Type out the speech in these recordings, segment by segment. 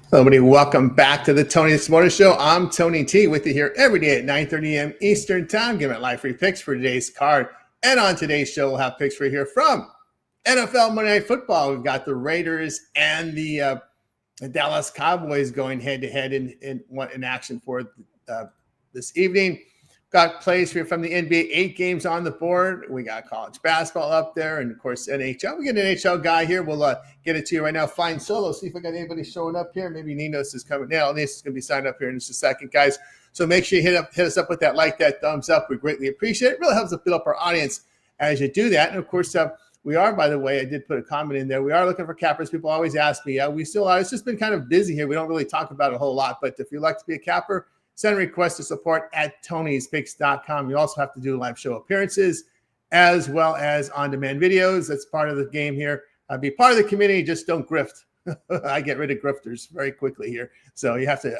Hello, everybody. Welcome back to the Tony This Morning Show. I'm Tony T with you here every day at 9:30 a.m. Eastern Time, giving it live free picks for today's card. And on today's show, we'll have picks for you here from NFL Monday Night Football. We've got the Raiders and the Dallas Cowboys going head-to-head in action for this evening. Got plays here from the NBA, 8 games on the board. We got college basketball up there, and of course NHL. We get an NHL guy here. We'll get it to you right now. Flying solo. See if we got anybody showing up here. Maybe Ninos is coming now. Ninos is going to be signed up here in just a second, guys. So make sure you hit us up with that like, that thumbs up. We greatly appreciate it. It really helps us build up our audience as you do that. And of course, we are, by the way, I did put a comment in there. We are looking for cappers. People always ask me. We still are. It's just been kind of busy here. We don't really talk about it a whole lot. But if you'd like to be a capper, send a request to support at Tony'sPicks.com. You also have to do live show appearances as well as on-demand videos. That's part of the game here. Be part of the community. Just don't grift. I get rid of grifters very quickly here. So you have to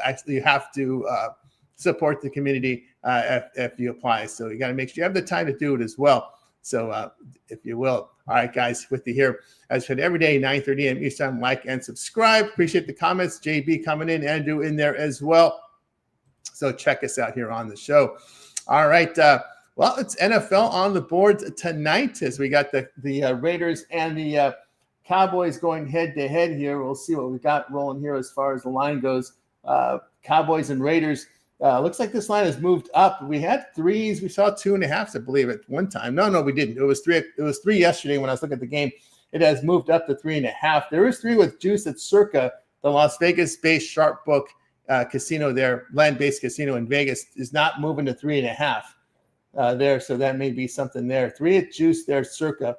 support the community if you apply. So you got to make sure you have the time to do it as well. So if you will. All right, guys, with you here. As for every day, 9:30 a.m. Eastern, like and subscribe. Appreciate the comments. JB coming in, Andrew in there as well. So check us out here on the show. All right. Well, it's NFL on the board tonight as we got the Raiders and the Cowboys going head-to-head here. We'll see what we got rolling here as far as the line goes. Cowboys and Raiders. Looks like this line has moved up. We had 3s. We saw 2.5s, I believe, at one time. No, we didn't. It was 3. It was 3 yesterday when I was looking at the game. It has moved up to 3.5. There is 3 with juice at Circa, the Las Vegas-based sharp book casino there, land-based casino in Vegas, is not moving to 3.5 there. So that may be something there. 3 at juice there, Circa.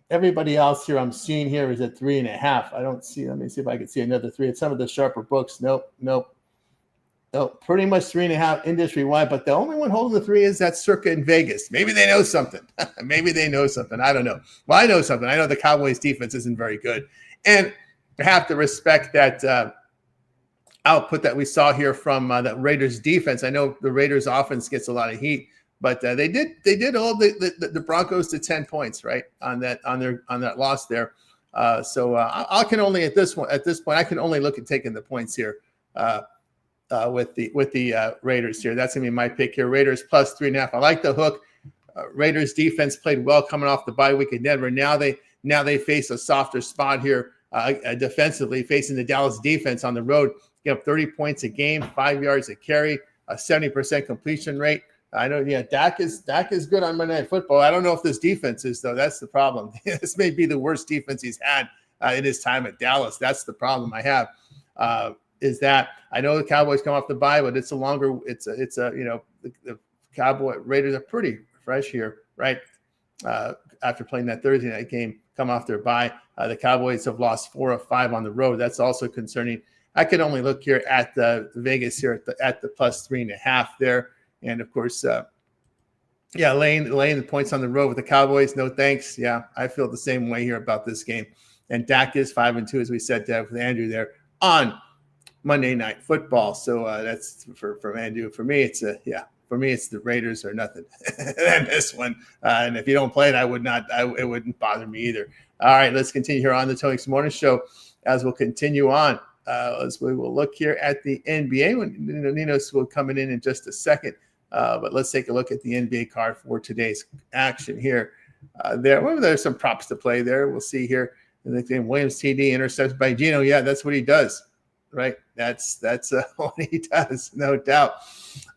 Everybody else here I'm seeing here is at 3.5. I don't see. Let me see if I can see another 3 at some of the sharper books. Nope. Pretty much 3.5 industry-wide, but the only one holding the 3 is that Circa in Vegas. Maybe they know something. Maybe they know something. I don't know. Well, I know something. I know the Cowboys defense isn't very good. And I have to respect that output that we saw here from the Raiders defense. I know the Raiders offense gets a lot of heat, but they did hold the Broncos to 10 points, right, on that loss there. So I can only at this point I can only look at taking the points here with the Raiders here. That's gonna be my pick here. Raiders plus 3.5. I like the hook. Raiders defense played well coming off the bye week in Denver. Now they face a softer spot here defensively, facing the Dallas defense on the road. Get up 30 points a game, 5 yards a carry, a 70% completion rate. I know, Dak is good on Monday Night Football. I don't know if this defense is, though. That's the problem. This may be the worst defense he's had in his time at Dallas. That's the problem I have. Is that I know the Cowboys come off the bye, but it's the Cowboy Raiders are pretty fresh here, right? After playing that Thursday night game, come off their bye. The Cowboys have lost 4 of 5 on the road. That's also concerning. I could only look here at the Vegas here at the plus 3.5 there. And of course, laying the points on the road with the Cowboys. No thanks. Yeah, I feel the same way here about this game. And Dak is 5-2, as we said with Andrew there on Monday Night Football. So that's for Andrew. For me, it's the Raiders or nothing. And this one. And if you don't play it, it wouldn't bother me either. All right, let's continue here on the Tony This Morning Show as we'll continue on. As we will look here at the NBA when Ninos will come in just a second. But let's take a look at the NBA card for today's action here. There's some props to play there. We'll see here. In the game, Williams TD intercepted by Gino. Yeah, that's what he does, right? That's what he does, no doubt.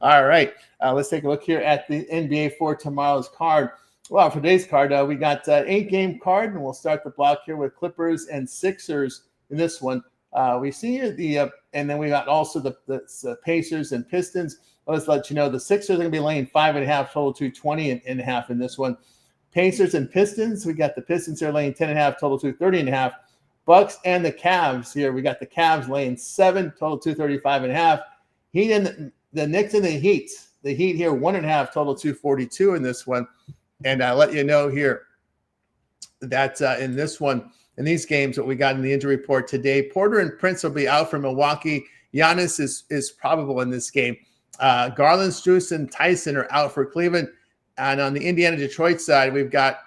All right, let's take a look here at the NBA for tomorrow's card. Well, for today's card, we got an 8-game card, and we'll start the block here with Clippers and Sixers in this one. We see here and then we got also the Pacers and Pistons. Let's let you know the Sixers are going to be laying 5.5 total to 20.5 in this one. Pacers and Pistons, we got the Pistons here laying 10.5 total to 30.5. Bucks and the Cavs here, we got the Cavs laying 7 total to 35.5. Heat and the Knicks and the Heat here 1.5 total to 42 in this one. And I'll let you know here that in this one. In these games, what we got in the injury report today, Porter and Prince will be out for Milwaukee. Giannis is probable in this game. Garland, Strus, and Tyson are out for Cleveland. And on the Indiana-Detroit side, we've got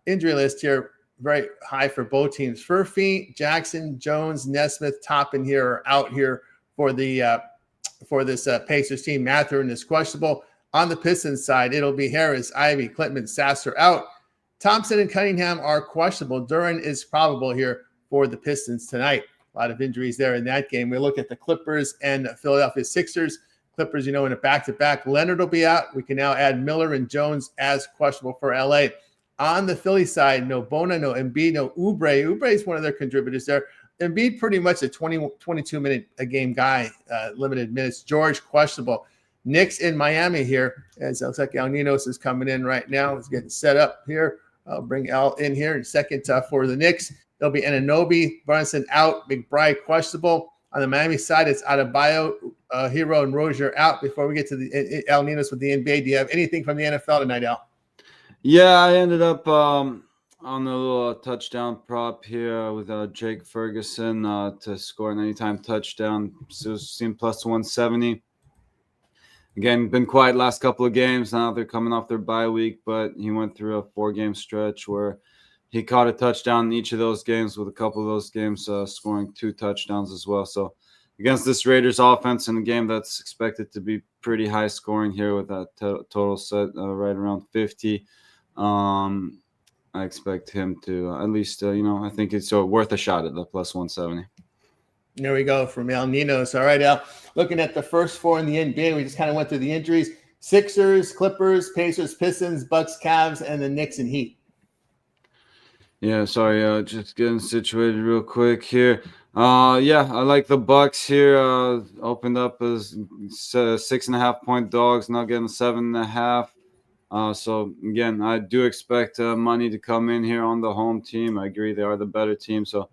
injury list here. very high for both teams. Furphy, Jackson, Jones, Nesmith, Toppin here are out here for the for this Pacers team. Mathurin is questionable. On the Pistons side, it'll be Harris, Ivy, Klintman, Sasser out. Thompson and Cunningham are questionable. Duran is probable here for the Pistons tonight. A lot of injuries there in that game. We look at the Clippers and Philadelphia Sixers. Clippers, in a back-to-back. Leonard will be out. We can now add Miller and Jones as questionable for LA. On the Philly side, no Bona, no Embiid, no Oubre. Oubre is one of their contributors there. Embiid pretty much a 22-minute a game guy, limited minutes. George, questionable. Knicks in Miami here. As it looks like El Ninos is coming in right now. He's getting set up here. I'll bring Al in here in a second for the Knicks. There'll be Anunoby, Brunson out, McBride questionable. On the Miami side, it's Adebayo, Hero, and Rozier out. Before we get to the El Ninos with the NBA, do you have anything from the NFL tonight, Al? Yeah, I ended up on a little touchdown prop here with Jake Ferguson to score an anytime touchdown. So seemed plus 170. Again, been quiet last couple of games. Now they're coming off their bye week, but he went through a 4-game stretch where he caught a touchdown in each of those games, with a couple of those games scoring 2 touchdowns as well. So against this Raiders offense in a game that's expected to be pretty high scoring here with that total set right around 50, I expect him to at least, I think it's worth a shot at the plus 170. There we go from El Ninos. All right, Al. Looking at the first 4 in the NBA, we just kind of went through the injuries. Sixers, Clippers, Pacers, Pistons, Bucks, Cavs, and the Knicks and Heat. Yeah, sorry, just getting situated real quick here. Yeah, I like the Bucks here. Opened up as 6.5 point dogs, now getting 7.5. So again, I do expect money to come in here on the home team. I agree they are the better team. So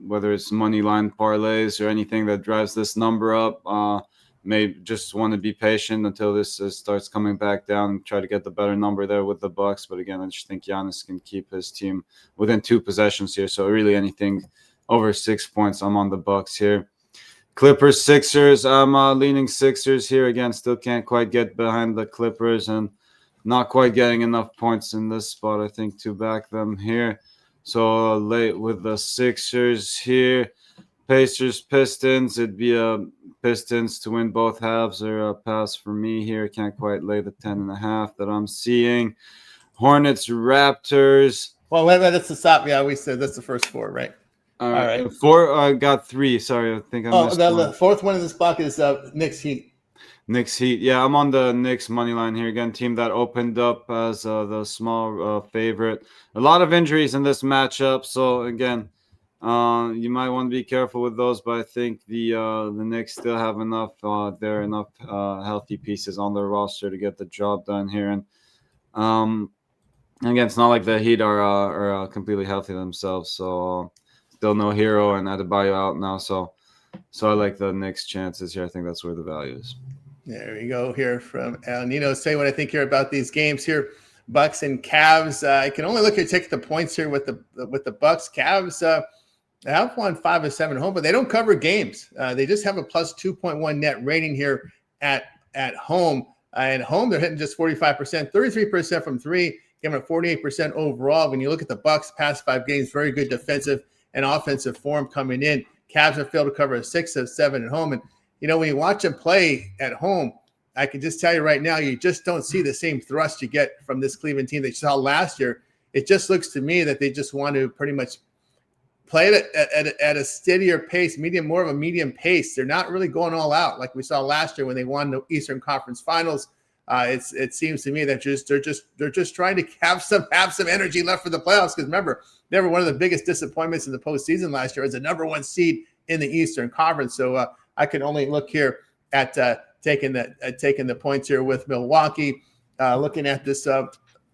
whether it's money line parlays or anything that drives this number up, may just want to be patient until this starts coming back down and try to get the better number there with the Bucks. But again, I just think Giannis can keep his team within 2 possessions here. So really anything over 6 points, I'm on the Bucks here. Clippers, Sixers, I'm leaning Sixers here. Again, still can't quite get behind the Clippers and not quite getting enough points in this spot, I think, to back them here. So late with the Sixers here. Pacers, Pistons. It'd be a Pistons to win both halves or a pass for me here. Can't quite lay the 10.5 that I'm seeing. Hornets, Raptors. Well, wait, that's the stop. Yeah, we said that's the first 4, right? All right. 4. I got 3. Sorry, I think I missed one. The fourth one in this bucket is Knicks Heat. Knicks Heat. Yeah, I'm on the Knicks money line here. Again, team that opened up as the small favorite. A lot of injuries in this matchup. So again, you might want to be careful with those, but I think the Knicks still have enough healthy pieces on their roster to get the job done here. And again, it's not like the Heat are completely healthy themselves. So still no Hero and Adebayo out now. So I like the Knicks' chances here. I think that's where the value is. There we go here from Al Nino. Say what I think here about these games here. Bucks and Cavs. I can only look at take the points here with the Bucks. Cavs have won 5 of 7 home, but they don't cover games. They just have a plus 2.1 net rating here at home. At home, they're hitting just 45%, 33% from 3, giving it 48% overall. When you look at the Bucks past 5 games, very good defensive and offensive form coming in. Cavs have failed to cover 6 of 7 at home. And when you watch them play at home, I can just tell you right now, you just don't see the same thrust you get from this Cleveland team that you saw last year. It just looks to me that they just want to pretty much play it at a steadier pace, more of a medium pace. They're not really going all out like we saw last year when they won the Eastern Conference Finals. It seems to me that they're just trying to have some energy left for the playoffs. Because remember, they were one of the biggest disappointments in the postseason last year as the number 1 seed in the Eastern Conference. So I can only look here at taking the points here with Milwaukee. Looking at this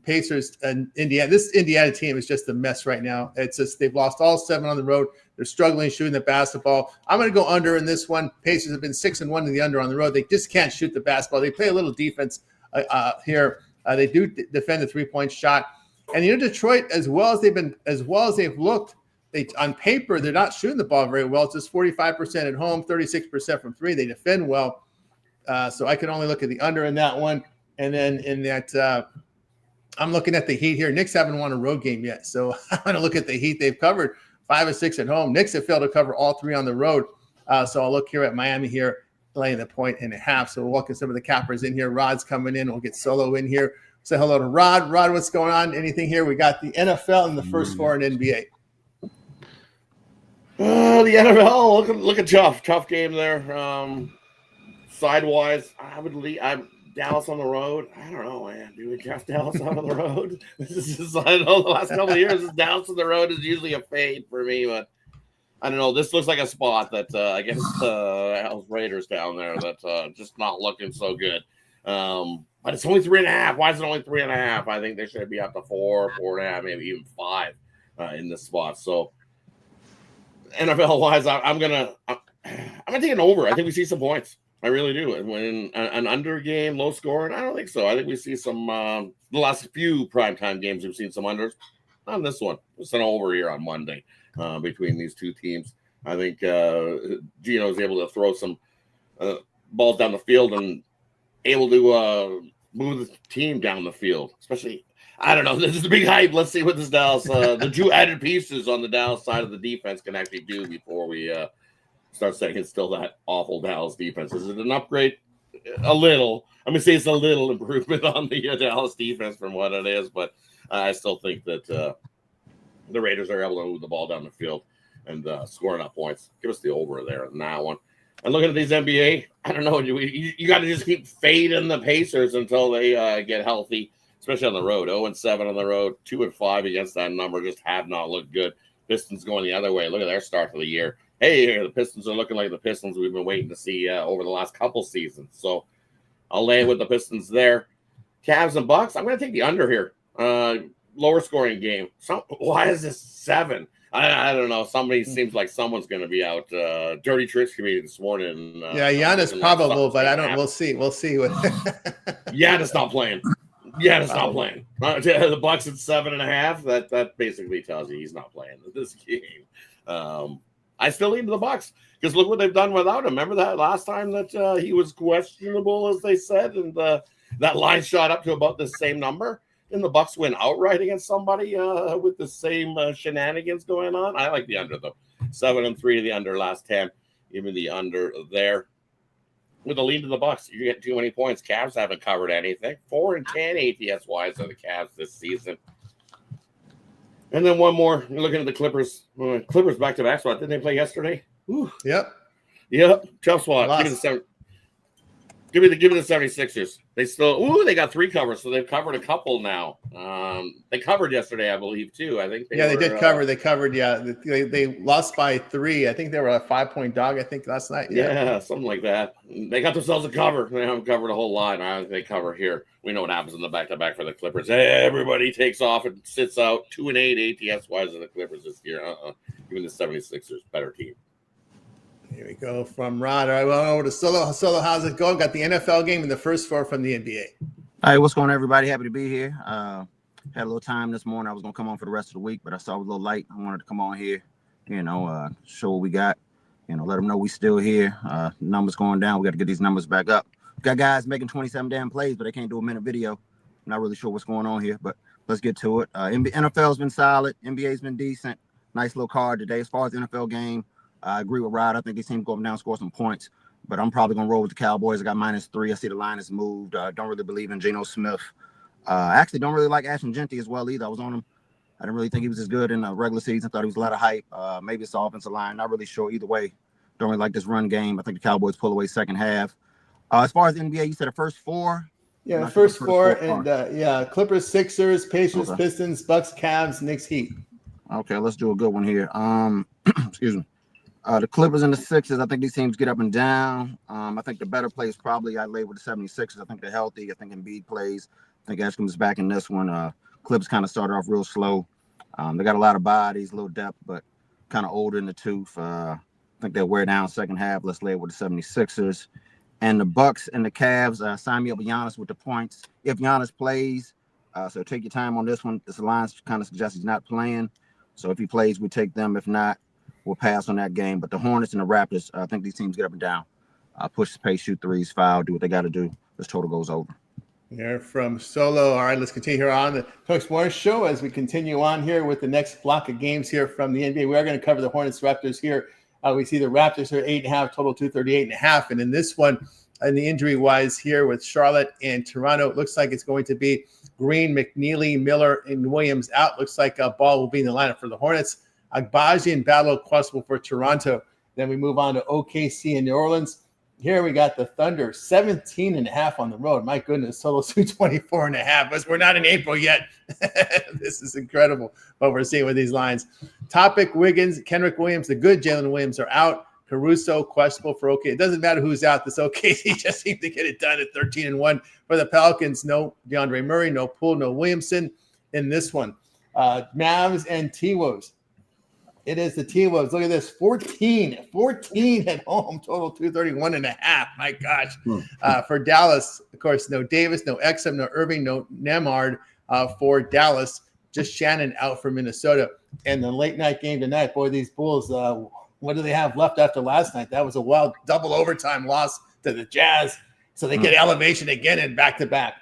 Pacers and Indiana. This Indiana team is just a mess right now. It's just they've lost all 7 on the road. They're struggling shooting the basketball. I'm going to go under in this one. Pacers have been 6-1 in the under on the road. They just can't shoot the basketball. They play a little defense here. They do defend the 3-point shot. And Detroit, as well as they've looked, on paper they're not shooting the ball very well. It's just 45% at home, 36% from 3. They defend well. So I can only look at the under in that one. And then in that I'm looking at the Heat here. Knicks haven't won a road game yet. So I'm going to look at the Heat. They've covered 5 or 6 at home. Knicks have failed to cover all 3 on the road. So I'll look here at Miami here, laying the 1.5. So we'll welcome some of the cappers in here. Rod's coming in. We'll get Solo in here. Say hello to Rod. Rod, what's going on? Anything here? We got the NFL and the first 4 in NBA. The NFL looking tough game there. Sidewise, I would leave. Dallas on the road. I don't know, man. Do we draft Dallas out on the road? This is I know the last couple of years, Dallas on the road is usually a fade for me, but I don't know. This looks like a spot that I guess Raiders down there that just not looking so good. But it's only 3.5. Why is it only 3.5? I think they should be up to 4, 4.5, maybe even 5 in this spot. So NFL wise, I'm gonna take an over. I think we see some points. I really do. And when an under game, low scoring, I don't think so. I think we see some the last few primetime games we've seen some unders. On this one, it's an over here on Monday between these two teams. I think Gino is able to throw some balls down the field and able to move the team down the field, especially. I don't know. This is a big hype. Let's see what this Dallas, the 2 added pieces on the Dallas side of the defense can actually do before we start saying it's still that awful Dallas defense. Is it an upgrade? A little. I'm going to say it's a little improvement on the Dallas defense from what it is, but I still think that the Raiders are able to move the ball down the field and score enough points. Give us the over there in that one. And looking at these NBA, I don't know. You got to just keep fading the Pacers until they get healthy, especially on the road. 0-7 on the road, 2-5 against that number. Just have not looked good. Pistons going the other way. Look at their start to the year. Hey, the Pistons are looking like the Pistons we've been waiting to see over the last couple seasons. So I'll lay it with the Pistons there. Cavs and Bucks, I'm going to take the under here. Lower scoring game. Why is this 7? I don't know. Somebody seems like someone's going to be out. Dirty Tricks community this morning. Yeah, Giannis probable, but I don't. We'll see. We'll see. Giannis not playing. Giannis not playing. The Bucks at 7.5. That basically tells you he's not playing this game. I still lean to the Bucks because look what they've done without him. Remember that last time that he was questionable, as they said, and that line shot up to about the same number. And the Bucks win outright against somebody with the same shenanigans going on. I like the under though. 7-3 to the under last 10. Even the under there. With a lead to the Bucks, you get too many points. Cavs haven't covered anything. 4-10 ATS wise are the Cavs this season. And then one more. You're looking at the Clippers. Clippers back to back spot. Didn't they play yesterday? Ooh. Yep. Tough spot. Give me the 76ers. They still they got 3 covers, so they've covered a couple now. They covered yesterday, I believe, too. I think they did cover. They covered, yeah. They lost by 3. I think they were a 5-point dog, I think, last night. Yeah, something like that. They got themselves a cover. They haven't covered a whole lot. I think they cover here. We know what happens in the back-to-back for the Clippers. Everybody takes off and sits out. 2-8 ATS-wise of the Clippers this year. Even the 76ers, better team. Here we go from Rod. All right, well, over to Solo. Solo, how's it going? Got the NFL game and the first 4 from the NBA. All right, what's going on, everybody? Happy to be here. Had a little time this morning. I was going to come on for the rest of the week, but I saw it was a little light. I wanted to come on here, show what we got, let them know we still here. Numbers going down. We got to get these numbers back up. We got guys making 27 damn plays, but they can't do a minute video. Not really sure what's going on here, but let's get to it. NFL's been solid. NBA's been decent. Nice little card today. As far as the NFL game, I agree with Rod. I think these teams go up and down, score some points. But I'm probably going to roll with the Cowboys. I got -3. I see the line has moved. Don't really believe in Geno Smith. Actually, don't really like Ashton Genty as well either. I was on him. I didn't really think he was as good in the regular season. Thought he was a lot of hype. Maybe it's the offensive line. Not really sure either way. Don't really like this run game. I think the Cowboys pull away second half. As far as the NBA, you said the first 4? Yeah, the first 4. And, Clippers, Sixers, Pacers, Pistons, Bucks, Cavs, Knicks, Heat. Okay, let's do a good one here. Excuse me. The Clippers and the Sixers, I think these teams get up and down. I think the better plays probably I lay with the 76ers. I think they're healthy. I think Embiid plays. I think Ashcombe is back in this one. Clips kind of started off real slow. They got a lot of bodies, a little depth, but kind of older in the tooth. I think they'll wear down second half. Let's lay it with the 76ers. And the Bucks and the Cavs, sign me up with Giannis with the points. If Giannis plays, so take your time on this one. This line kind of suggests he's not playing. So if he plays, we take them. If not, we'll pass on that game. But the Hornets and the Raptors, I think these teams get up and down. Push the pace, shoot threes, foul, do what they got to do. This total goes over. Here from Solo. All right, let's continue here on the Coach Morris Show as we continue on here with the next block of games here from the NBA. We are going to cover the Hornets Raptors here. We see the Raptors are 8.5, total 238.5. And in this one, in the injury wise here with Charlotte and Toronto, it looks like it's going to be Green, McNeely, Miller, and Williams out. Looks like a Ball will be in the lineup for the Hornets. Agbaji and Battle questionable for Toronto. Then we move on to OKC and New Orleans. Here we got the Thunder, 17.5 on the road. My goodness, total 224.5. But we're not in April yet. This is incredible what we're seeing with these lines. Topic, Wiggins, Kenrick Williams, the good Jalen Williams are out. Caruso, questionable for OK. It doesn't matter who's out. This OKC just seemed to get it done at 13-1 for the Pelicans. No DeAndre Murray, no Poole, no Williamson in this one. Mavs and T-Wolves. It is the T-Wolves. Look at this, 14 at home, total 231.5. My gosh. For Dallas, of course, no Davis, no Exum, no Irving, no Nemard for Dallas. Just Shannon out for Minnesota. And the late night game tonight, boy, these Bulls, what do they have left after last night? That was a wild double overtime loss to the Jazz. So they get elevation again and back-to-back.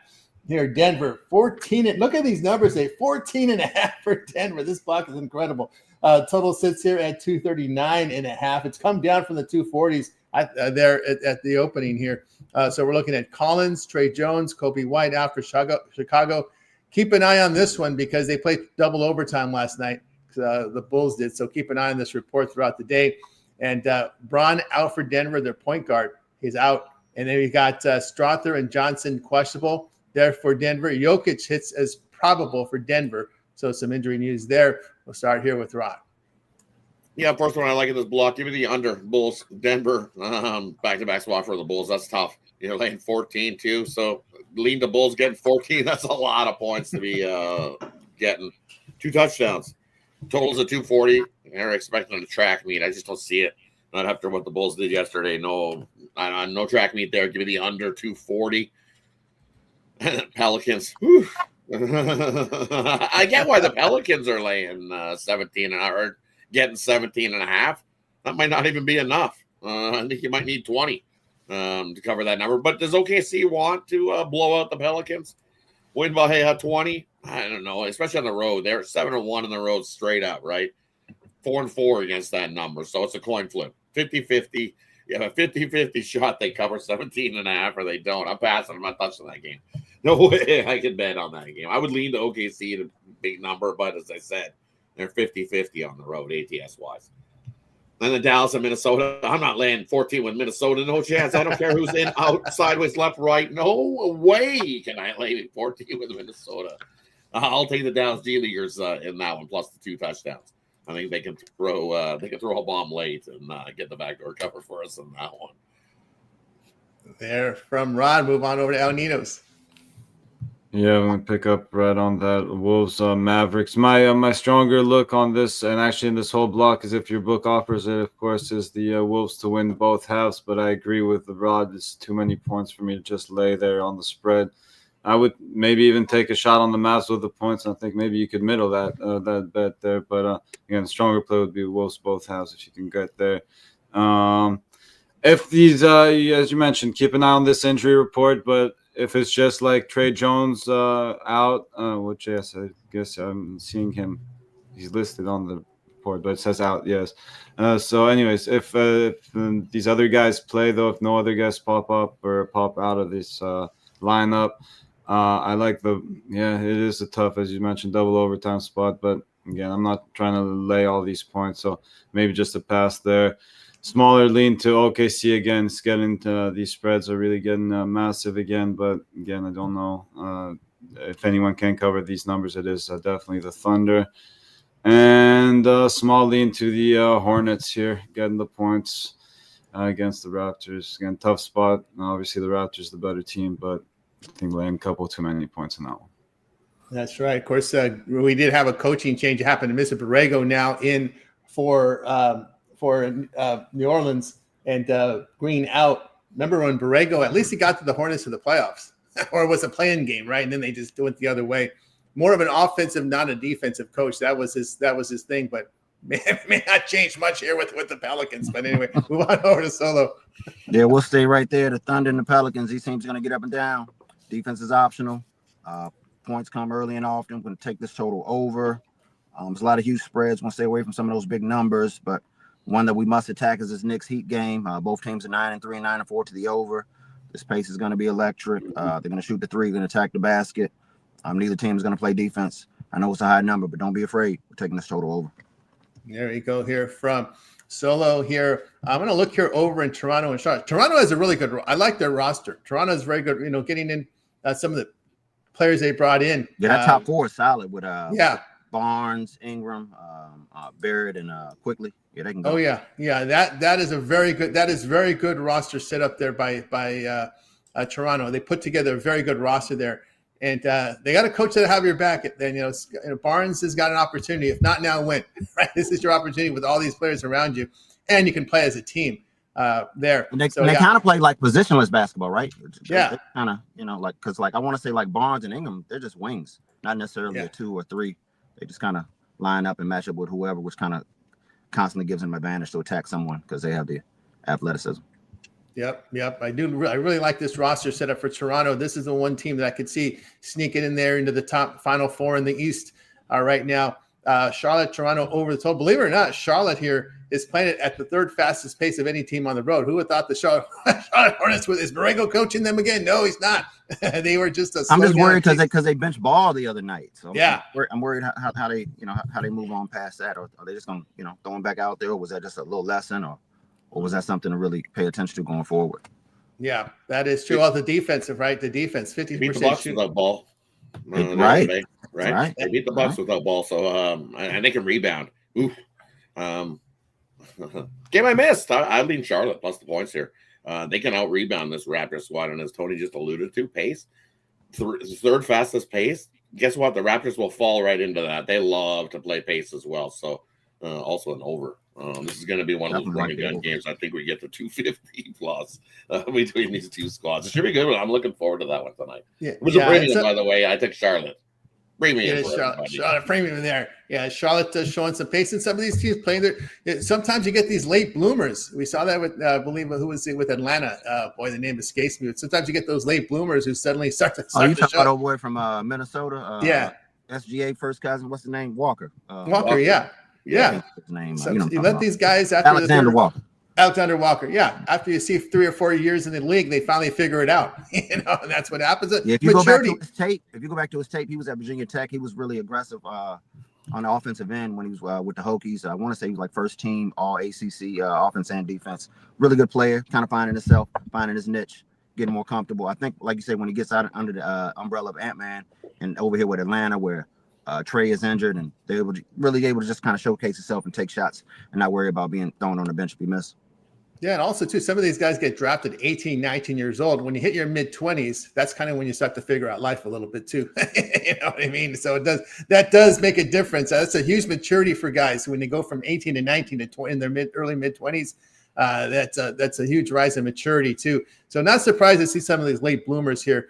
Here, Denver, 14. Look at these numbers. 14.5 for Denver. This block is incredible. Total sits here at 239.5. It's come down from the 240s there at the opening here. So we're looking at Collins, Trey Jones, Kobe White out for Chicago. Keep an eye on this one because they played double overtime last night. The Bulls did. So keep an eye on this report throughout the day. And Braun out for Denver, their point guard. He's out. And then we got Strother and Johnson questionable there for Denver. Jokic hits as probable for Denver. So some injury news there. We'll start here with Rod. Yeah, first one I like in this block. Give me the under. Bulls, Denver, back-to-back spot for the Bulls. That's tough. You're laying 14 too. So lean the Bulls getting 14. That's a lot of points to be getting. 2 touchdowns. Totals of 240. They're expecting a track meet. I just don't see it. Not after what the Bulls did yesterday. No track meet there. Give me the under 240. Pelicans. Whew. I get why the Pelicans are laying 17 or getting 17.5. That might not even be enough. I think you might need 20 to cover that number. But does OKC want to blow out the Pelicans? Win by 20? I don't know, especially on the road. They're 7-1 on the road straight up, right? 4-4 against that number. So it's a coin flip. 50-50. You have a 50-50 shot they cover 17.5 or they don't. I'm passing. I'm not touching that game. No way I could bet on that game. I would lean to OKC to a big number, but as I said, they're 50-50 on the road, ATS-wise. And then Dallas and Minnesota. I'm not laying 14 with Minnesota. No chance. I don't care who's in, out, sideways, left, right. No way can I lay 14 with Minnesota. I'll take the Dallas G-Leaguers in that one, plus the 2 touchdowns. I think they can throw a bomb late and get the backdoor cover for us in that one. There from Rod. Move on over to El Ninos. Yeah, I'm going to pick up right on that. Wolves, Mavericks. My stronger look on this, and actually in this whole block, is if your book offers it, of course, is the Wolves to win both halves. But I agree with the Rod. It's too many points for me to just lay there on the spread. I would maybe even take a shot on the Mavs with the points. I think maybe you could middle that bet there. But again, the stronger play would be Wolves both halves if you can get there. If these, as you mentioned, keep an eye on this injury report. But if it's just like Trey Jones out, which yes, I guess I'm seeing him. He's listed on the report, but it says out. Yes. So, anyways, if these other guys play, though, if no other guys pop up or pop out of this lineup. I like it is a tough, as you mentioned, double overtime spot. But again, I'm not trying to lay all these points. So maybe just a pass there. Smaller lean to OKC again. It's getting these spreads are really getting massive again. But again, I don't know if anyone can cover these numbers. It is definitely the Thunder. And small lean to the Hornets here, getting the points against the Raptors. Again, tough spot. Obviously, the Raptors the better team, but I think laying a couple too many points in that one. That's right. Of course, we did have a coaching change happen to Mr. Borrego now in for New Orleans and Green out. Remember when Borrego, at least he got to the Hornets to the playoffs, or it was a play-in game, right? And then they just went the other way. More of an offensive, not a defensive coach. That was his thing, but may not change much here with the Pelicans. But anyway, move on over to Solo. Yeah, we'll stay right there. The Thunder and the Pelicans. These teams are going to get up and down. Defense is optional. Points come early and often. I'm going to take this total over. There's a lot of huge spreads. Want to stay away from some of those big numbers, but one that we must attack is this Knicks Heat game. Both teams are 9-3 and 9-4 to the over. This pace is going to be electric. They're going to shoot the three, going to attack the basket. Neither team is going to play defense. I know it's a high number, but don't be afraid. We're taking this total over. There you go here from Solo here. I'm going to look here over in Toronto and Charlotte. Toronto has a really good – I like their roster. Toronto is very good, getting in some of the players they brought in. Yeah, that top four is solid with Barnes, Ingram, Barrett, and Quickly. Yeah, they can go. Oh yeah. That is very good roster set up there by Toronto. They put together a very good roster there, and they got a coach that'll have your back. Then Barnes has got an opportunity. If not now, when? Right? This is your opportunity with all these players around you, and you can play as a team there. And they kind of play like positionless basketball, right? Yeah. Kind of because I want to say like Barnes and Ingram, they're just wings, not necessarily a 2 or 3. They just kind of line up and match up with whoever, which kind of constantly gives them advantage to attack someone because they have the athleticism. Yep. I really like this roster set up for Toronto. This is the one team that I could see sneaking in there into the top Final Four in the East right now. Charlotte, Toronto over the total. Believe it or not, Charlotte here is playing it at the third fastest pace of any team on the road. Who would thought the Charlotte Hornets is Borrego coaching them again? No, he's not. They were just I'm just worried because they bench ball the other night. So yeah, I'm worried how they move on past that, or are they just gonna throw him back out there, or was that just a little lesson, or was that something to really pay attention to going forward? Yeah, that is true. Well, the defensive, right? The defense, 50% shoot that ball. Right. They beat the Bucks with that ball, so and they can rebound. Ooh. Game I missed. I lean Charlotte plus the points here. They can out rebound this Raptors squad, and as Tony just alluded to, pace, third fastest pace. Guess what? The Raptors will fall right into that. They love to play pace as well. So also an over. This is going to be one of those run and gun games. I think we get to 250 plus between these two squads. It should be good. I'm looking forward to that one tonight. Yeah, it was a premium, by the way. I think Charlotte. Premium. Charlotte premium there. Yeah, Charlotte showing some pace, and some of these teams playing there. Sometimes you get these late bloomers. We saw that with, I believe, who was it with Atlanta? Boy, the name escapes me. But sometimes you get those late bloomers who suddenly start to. You talking about old boy from Minnesota? Yeah. SGA first cousin. What's the name? Walker. Walker. Yeah. His name. You let these guys after Alexander Walker. Alexander Walker, yeah. After you see 3 or 4 years in the league, they finally figure it out. And that's what happens. Yeah, if you go back to his tape, he was at Virginia Tech. He was really aggressive on the offensive end when he was with the Hokies. I want to say he was like first team All ACC offense and defense. Really good player, kind of finding his niche, getting more comfortable. I think, like you said, when he gets out under the umbrella of Ant-Man and over here with Atlanta, where Trey is injured, and they're really able to just kind of showcase himself and take shots and not worry about being thrown on the bench if he misses. Yeah, and also, too, some of these guys get drafted 18, 19 years old. When you hit your mid-20s, that's kind of when you start to figure out life a little bit, too. You know what I mean? So that does make a difference. That's a huge maturity for guys when they go from 18 to 19 to 20 in their early mid-20s. That's a huge rise in maturity, too. So not surprised to see some of these late bloomers here.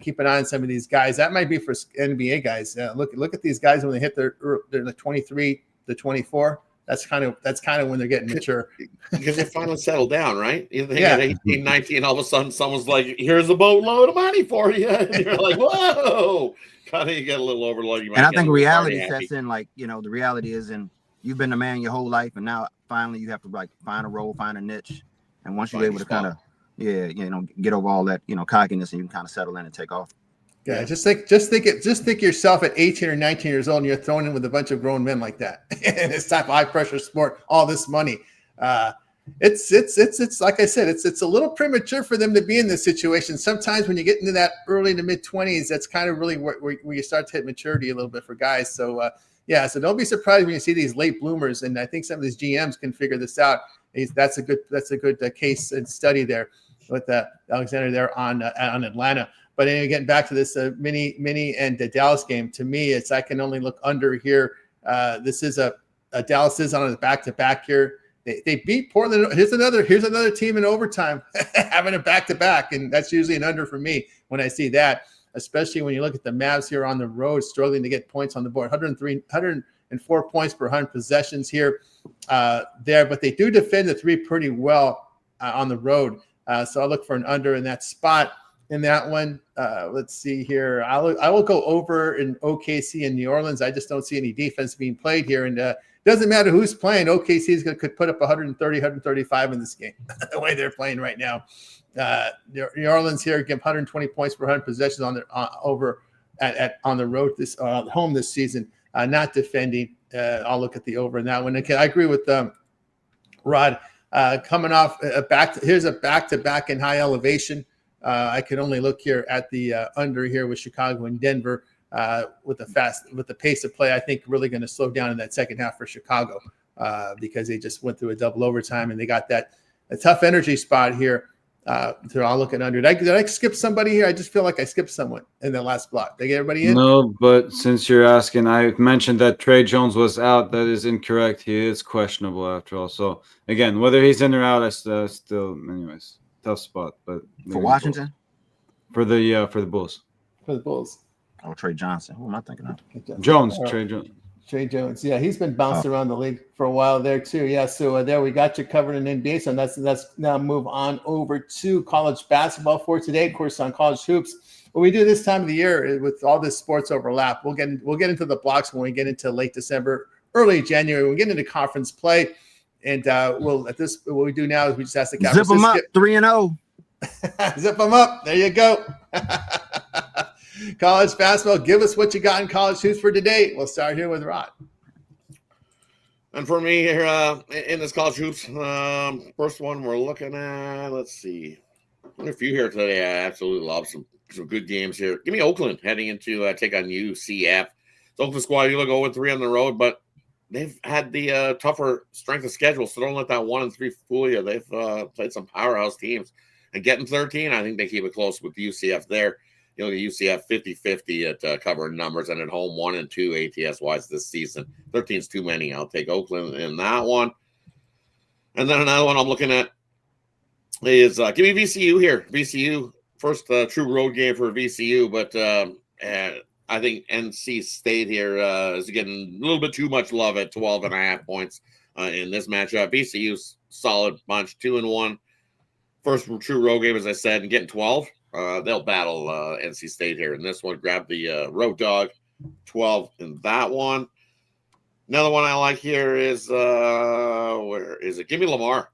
Keep an eye on some of these guys. That might be for NBA guys. Look at these guys when they hit they're the 23 to 24. That's kind of when they're getting mature. Because they finally settled down, right? They at 18, 19, all of a sudden someone's like, here's a boatload of money for you. And you're like, whoa. Kind of you get a little overload. And I think reality sets in, like, the reality is, and you've been a man your whole life, and now finally you have to like find a role, find a niche. And once you're able to kind of get over all that, cockiness, and you can kind of settle in and take off. Yeah, just think yourself at 18 or 19 years old, and you're thrown in with a bunch of grown men like that. And this type of high pressure sport, all this money. It's like I said, it's a little premature for them to be in this situation. Sometimes when you get into that early to mid 20s, that's kind of really where you start to hit maturity a little bit for guys. So so don't be surprised when you see these late bloomers. And I think some of these GMs can figure this out. That's a good case and study there with Alexander there on Atlanta. But anyway, getting back to this mini and the Dallas game, to me, I can only look under here. This is a Dallas is on a back-to-back here. They beat Portland. Here's another team in overtime having a back-to-back, and that's usually an under for me when I see that, especially when you look at the Mavs here on the road, struggling to get points on the board. 104 points per 100 possessions here there, but they do defend the three pretty well on the road. So I'll look for an under in that spot. in that one. Let's see here. I will go over in OKC and New Orleans. I just don't see any defense being played here. And doesn't matter who's playing. OKC could put up 130, 135 in this game, the way they're playing right now. New Orleans here give 120 points per 100 possessions on the road home this season. Not defending. I'll look at the over in that one. Okay, I agree with Rod. Coming off here's a back-to-back in high elevation. I could only look here at the under here with Chicago and Denver with the pace of play. I think really going to slow down in that second half for Chicago because they just went through a double overtime and they got a tough energy spot here. So I'll look at under. Did I skip somebody here? I just feel like I skipped someone in the last block. Did I get everybody in? No, but since you're asking, I mentioned that Trey Jones was out. That is incorrect. He is questionable after all. So again, whether he's in or out, I still, anyways, tough spot. But for Washington, for the Bulls, for the Bulls. Oh, Trey Johnson. Who am I thinking of? Jones, Trey Jones. Trey Jones. Yeah, he's been bounced around the league for a while there too. Yeah, so there we got you covered in NBA. So let's now move on over to college basketball for today. Of course, on college hoops. What we do this time of the year with all this sports overlap, we'll get into the blocks when we get into late December, early January. We get into conference play, and what we do now is we just ask the zip them up 3-0. Zip them up. There you go. College basketball, give us what you got in college hoops for today. We'll start here with Rod. And for me here in this college hoops, first one we're looking at, let's see. A few here today. I absolutely love some good games here. Give me Oakland heading into take on UCF. The Oakland squad, you look 0-3 on the road, but they've had the tougher strength of schedule, so don't let that 1-3 fool you. They've played some powerhouse teams. And getting 13, I think they keep it close with UCF there. You look at UCF 50-50 at covering numbers, and at home 1-2 ATS-wise this season. 13's too many. I'll take Oakland in that one. And then another one I'm looking at is give me VCU here. VCU, first true road game for VCU, but I think NC State here is getting a little bit too much love at 12.5 points in this matchup. VCU's solid bunch, 2-1. First true road game, as I said, and getting 12. They'll battle NC State here in this one. Grab the road dog, 12 in that one. Another one I like here is where is it? Give me Lamar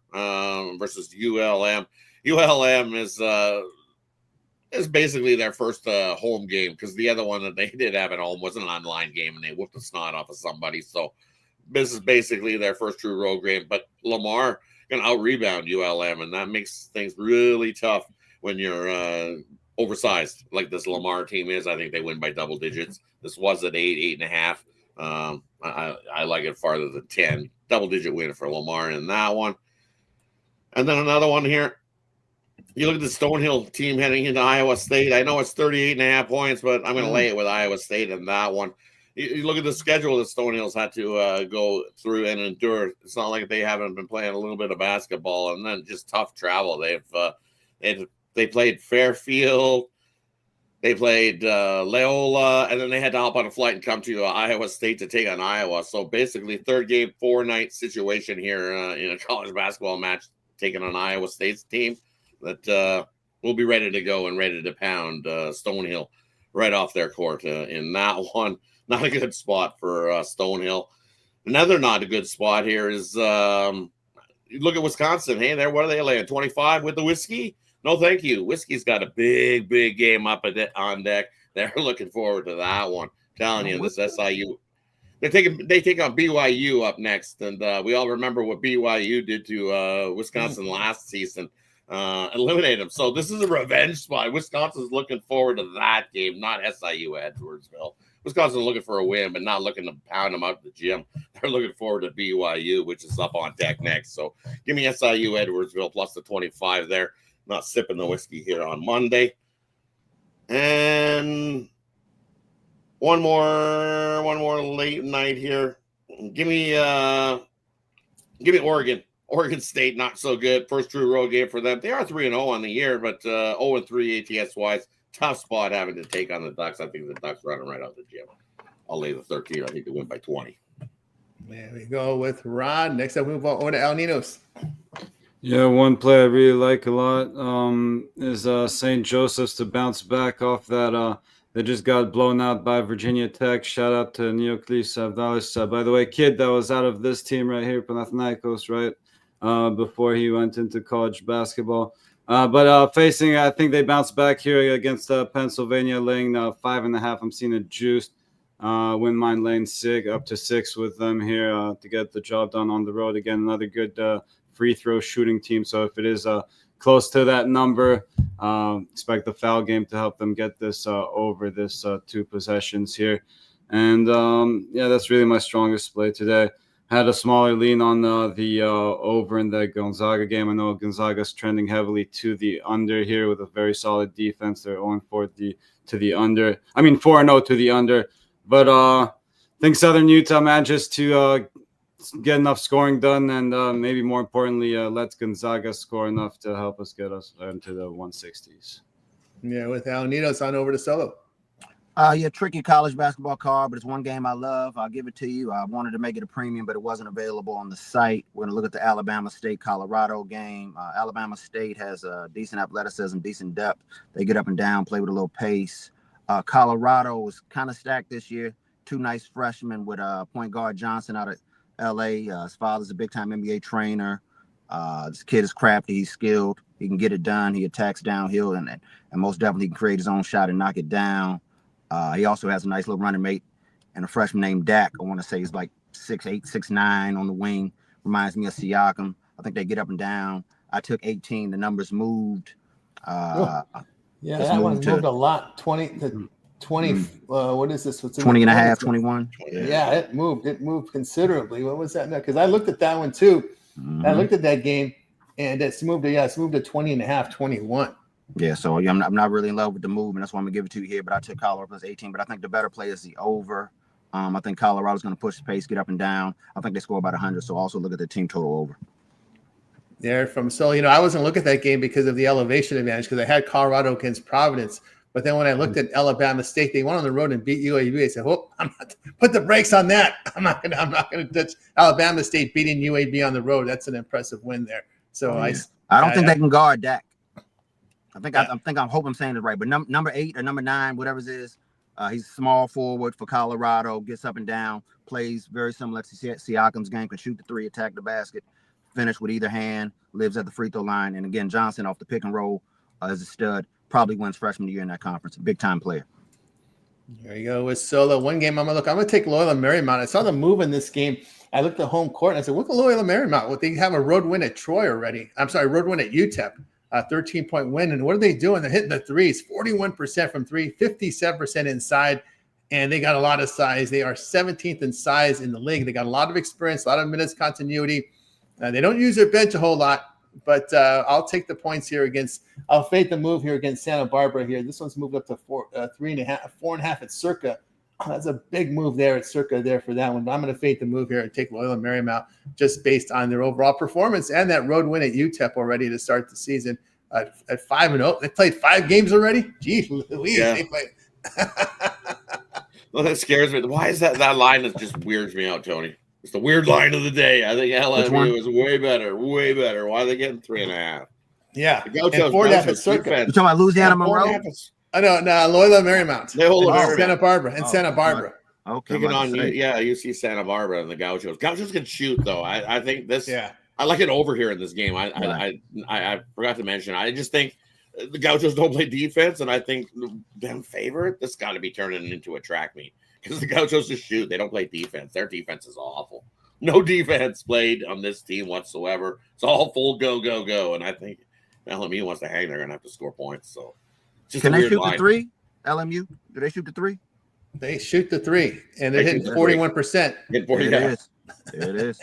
versus ULM. ULM is basically their first home game because the other one that they did have at home was an online game and they whooped the snot off of somebody. So this is basically their first true road game. But Lamar can out-rebound ULM, and that makes things really tough when you're oversized like this Lamar team is. I think they win by double digits. This was at 8.5. I like it farther than 10. Double-digit win for Lamar in that one. And then another one here. You look at the Stonehill team heading into Iowa State. I know it's 38.5 points, but I'm going to lay it with Iowa State in that one. You look at the schedule that Stonehill's had to go through and endure. It's not like they haven't been playing a little bit of basketball, and then just tough travel. They played Fairfield, they played Loyola, and then they had to hop on a flight and come to Iowa State to take on Iowa. So basically, third game, 4-night situation here in a college basketball match, taking on Iowa State's team that will be ready to go and ready to pound Stonehill right off their court in that one. Not a good spot for Stonehill. Another not a good spot here is you look at Wisconsin. Hey, what are they laying? 25 with the Whiskey? No, thank you. Whiskey's got a big game up on deck. They're looking forward to that one. Telling you, this SIU. They take on BYU up next, and we all remember what BYU did to Wisconsin last season. Eliminate them. So this is a revenge spot. Wisconsin's looking forward to that game, not SIU Edwardsville. Wisconsin's looking for a win, but not looking to pound them out of the gym. They're looking forward to BYU, which is up on deck next. So give me SIU Edwardsville plus the 25 there. Not sipping the whiskey here on Monday. And one more late night here. Give me Oregon. Oregon State, not so good. First true road game for them. They are 3-0 on the year, but 0-3 ATS-wise. Tough spot having to take on the Ducks. I think the Ducks running right out the gym. I'll lay the 13. I think they win by 20. There we go with Rod. Next up, we move on to El Ninos. Yeah, one play I really like a lot is St. Joseph's to bounce back off that. They just got blown out by Virginia Tech. Shout out to Neoclis Avdalis. By the way, kid that was out of this team right here, Panathinaikos, right? Before he went into college basketball. But facing, I think they bounced back here against Pennsylvania, laying 5.5. I'm seeing it juiced. Win mine laying up to 6 with them here to get the job done on the road. Again, another good free throw shooting team. So if it is close to that number, expect the foul game to help them get this over this 2 possessions here. And yeah, that's really my strongest play today. Had a smaller lean on the over in that Gonzaga game. I know Gonzaga's trending heavily to the under here with a very solid defense. They're 0-4 to the under. I mean 4-0 to the under. But I think Southern Utah manages to get enough scoring done, and maybe more importantly, let Gonzaga score enough to help us get us into the 160s. Yeah, with Alanitos on over to Solo. Yeah, tricky college basketball card, but it's one game I love. I'll give it to you. I wanted to make it a premium, but it wasn't available on the site. We're going to look at the Alabama State-Colorado game. Alabama State has decent athleticism, decent depth. They get up and down, play with a little pace. Colorado was kind of stacked this year. 2 nice freshmen with point guard Johnson out of L.A. His father's a big-time NBA trainer. This kid is crafty. He's skilled. He can get it done. He attacks downhill, and most definitely can create his own shot and knock it down. He also has a nice little running mate and a freshman named Dak. I want to say he's like 6'8", 6'9" on the wing. Reminds me of Siakam. I think they get up and down. I took 18. The numbers moved. Yeah, that one moved a lot. 20 to 20. What is this? What's 20 and a half, 21. Yeah, it moved. It moved considerably. What was that? Because I looked at that one too. Mm-hmm. I looked at that game, and it's moved to 20 and a half, 21. Yeah, so I'm not really in love with the movement. That's why I'm going to give it to you here. But I took Colorado plus 18. But I think the better play is the over. I think Colorado's going to push the pace, get up and down. I think they score about 100. So also look at the team total over. There from so I wasn't looking at that game because of the elevation advantage because I had Colorado against Providence. But then when I looked at Alabama State, they went on the road and beat UAB. I said, "Oh, I'm not put the brakes on that. I'm not gonna touch Alabama State beating UAB on the road. That's an impressive win there." So I don't think they can guard Dak. I hope I'm saying it right. But number 8 or number 9, whatever it is, he's a small forward for Colorado. Gets up and down, plays very similar to Siakam's game. Can shoot the 3, attack the basket, finish with either hand, lives at the free throw line. And again, Johnson off the pick and roll as a stud. Probably wins freshman year in that conference. A big-time player. There you go with Solo. One game I'm going to take Loyola Marymount. I saw the move in this game. I looked at home court and I said, look at Loyola Marymount. Well, they have a road win at Troy already. I'm sorry, road win at UTEP. 13-point win. And what are they doing? They're hitting the threes. 41% from 3, 57% inside. And they got a lot of size. They are 17th in size in the league. They got a lot of experience, a lot of minutes continuity. They don't use their bench a whole lot. But I'll take the points here I'll fade the move here against Santa Barbara here. This one's moved up to 4.5 at Circa. That's a big move there at Circa there for that one. But I'm going to fade the move here and take Loyola Marymount just based on their overall performance and that road win at UTEP already to start the season at 5-0. They played 5 games already. Gee, Louise, yeah. They played. Well, that scares me. Why is that line that just weirds me out, Tony? It's the weird line of the day. I think LMU is way better. Why are they getting 3.5? Yeah. The Gauchos at Circa. You're talking about Louisiana Monroe? I know, Loyola Marymount. They hold Santa Barbara. Santa Barbara. Okay. Picking on you see Santa Barbara and the Gauchos. Gauchos can shoot, though. I think this. Yeah. I like it over here in this game. I forgot to mention. I just think the Gauchos don't play defense, and I think them favorite. This got to be turning into a track meet because the Gauchos just shoot. They don't play defense. Their defense is awful. No defense played on this team whatsoever. It's all full go, go, go. And I think LMU wants to hang. They're going to have to score points. So, can they shoot the 3? LMU? Do they shoot the 3? They shoot the 3, and they're hitting 41%. There it is.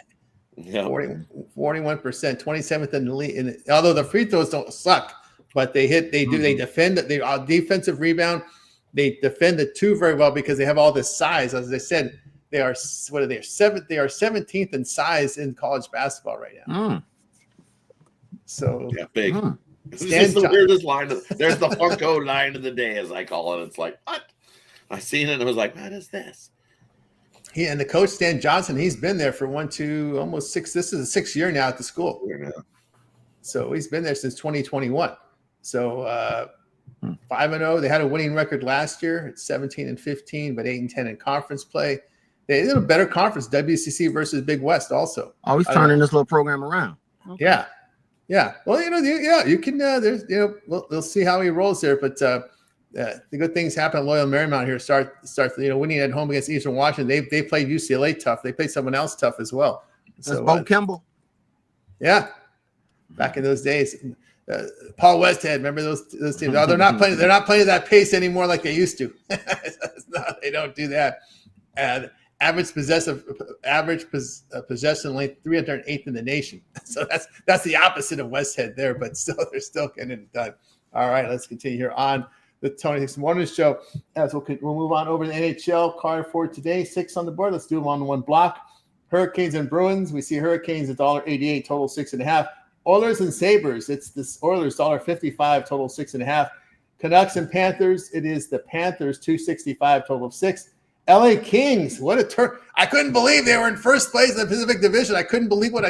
Yeah. 41%, 27th in the league. Although the free throws don't suck, but they defend. They are defensive rebound. They defend the 2 very well because they have all this size. As I said, they are 17th in size in college basketball right now. So yeah, big. This is the weirdest line. There's the Funko line of the day, as I call it. It's like, what? I seen it and I was like, what is this? And the coach, Stan Johnson, he's been there for almost 6. This is the 6th year now at the school. So he's been there since 2021. So 5-0. They had a winning record last year. It's 17-15, but 8-10 in conference play. They did a better conference, WCC versus Big West also. Oh, he's turning this little program around. Okay. Yeah. Well, you can, there's, we'll see how he rolls there, but the good things happen at Loyola Marymount here. Start, winning at home against Eastern Washington. They played UCLA tough. They played someone else tough as well. That's Bo Kimball. Yeah. Back in those days. Paul Westhead, remember those teams? Oh, they're not playing at that pace anymore like they used to. They don't do that. And average possession length 308th in the nation. So that's the opposite of Westhead there, but still they're still getting it done. All right, let's continue here on the Tony Hicks Morning Show. As we'll move on over to the NHL card for today. 6 on the board. Let's do them on one block. Hurricanes and Bruins. We see Hurricanes $1.88, total 6.5. Oilers and Sabres. It's this Oilers $1.55, total 6.5. Canucks and Panthers. It is the Panthers $2.65, total of 6. LA Kings. What a turn! I couldn't believe they were in first place in the Pacific Division. I couldn't believe my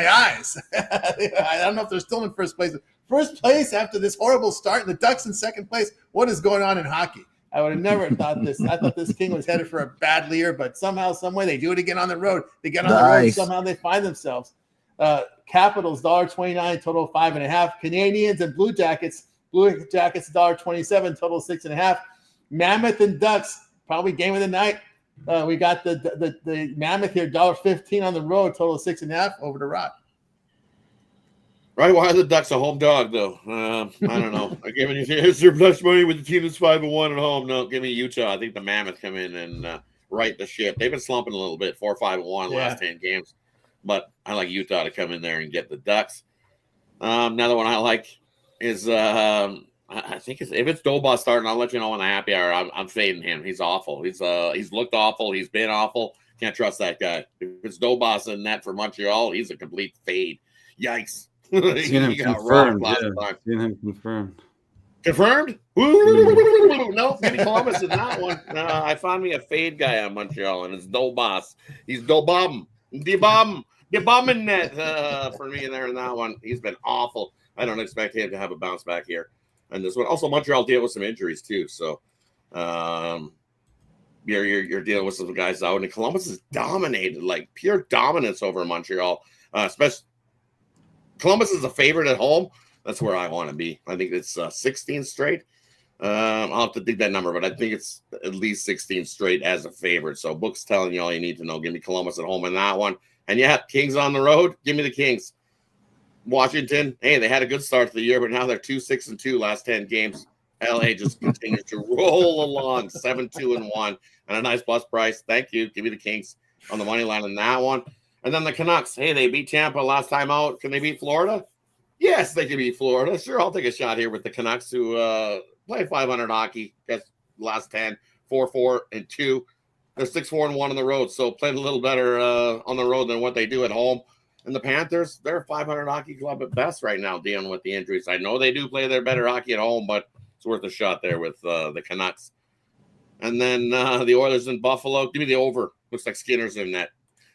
eyes. I don't know if they're still in first place. First place after this horrible start. The Ducks in second place. What is going on in hockey? I would have never thought this. I thought this King was headed for a bad year, but somehow, some way, they do it again on the road. They get on the road. Somehow they find themselves. Capitals $1.29, total 5.5. Canadians and Blue Jackets $1.27, total 6.5. Mammoth and Ducks, probably game of the night. We got the Mammoth here $1.15 on the road, total 6.5. Over to Rod. Right, why are the Ducks a home dog though? I don't know. I give it. Is there less money with the team that's 5-1 at home? No, give me Utah. I think the Mammoth come in and right the ship. They've been slumping a little bit, 4-5-1 last 10 games. But I like Utah to come in there and get the Ducks. Another one I like is I think if it's Dobas starting, I'll let you know on the happy hour. I'm fading him. He's awful. He's looked awful. He's been awful. Can't trust that guy. If it's Dobas in net for Montreal, he's a complete fade. Yikes. Seen him confirmed. Seen him confirmed. Confirmed? No, give me Columbus in that one. I found me a fade guy on Montreal, and it's Dobas. He's Dobum. The in net for me in there in that one. He's been awful. I don't expect him to have a bounce back here. And this one, also Montreal deal with some injuries too. So you're dealing with some guys out. And Columbus is dominated, like pure dominance over Montreal. Especially Columbus is a favorite at home. That's where I want to be. I think it's 16 straight. I'll have to dig that number, but I think it's at least 16 straight as a favorite. So book's telling you all you need to know. Give me Columbus at home in that one. And yeah, Kings on the road. Give me the Kings. Washington, hey, they had a good start to the year, but now they're 2-6-2 last 10 games. LA just continues to roll along 7-2-1 and a nice plus price. Thank you. Give me the Kings on the money line in that one. And then the Canucks, hey, they beat Tampa last time out. Can they beat Florida? Yes, they can beat Florida. Sure, I'll take a shot here with the Canucks who play 500 hockey. Guess last 10, 4-4-2. They're 6-4-1 on the road, so played a little better on the road than what they do at home. And the Panthers, they're a 500 hockey club at best right now, dealing with the injuries. I know they do play their better hockey at home, but it's worth a shot there with the Canucks. And then the Oilers in Buffalo. Give me the over. Looks like Skinner's in that.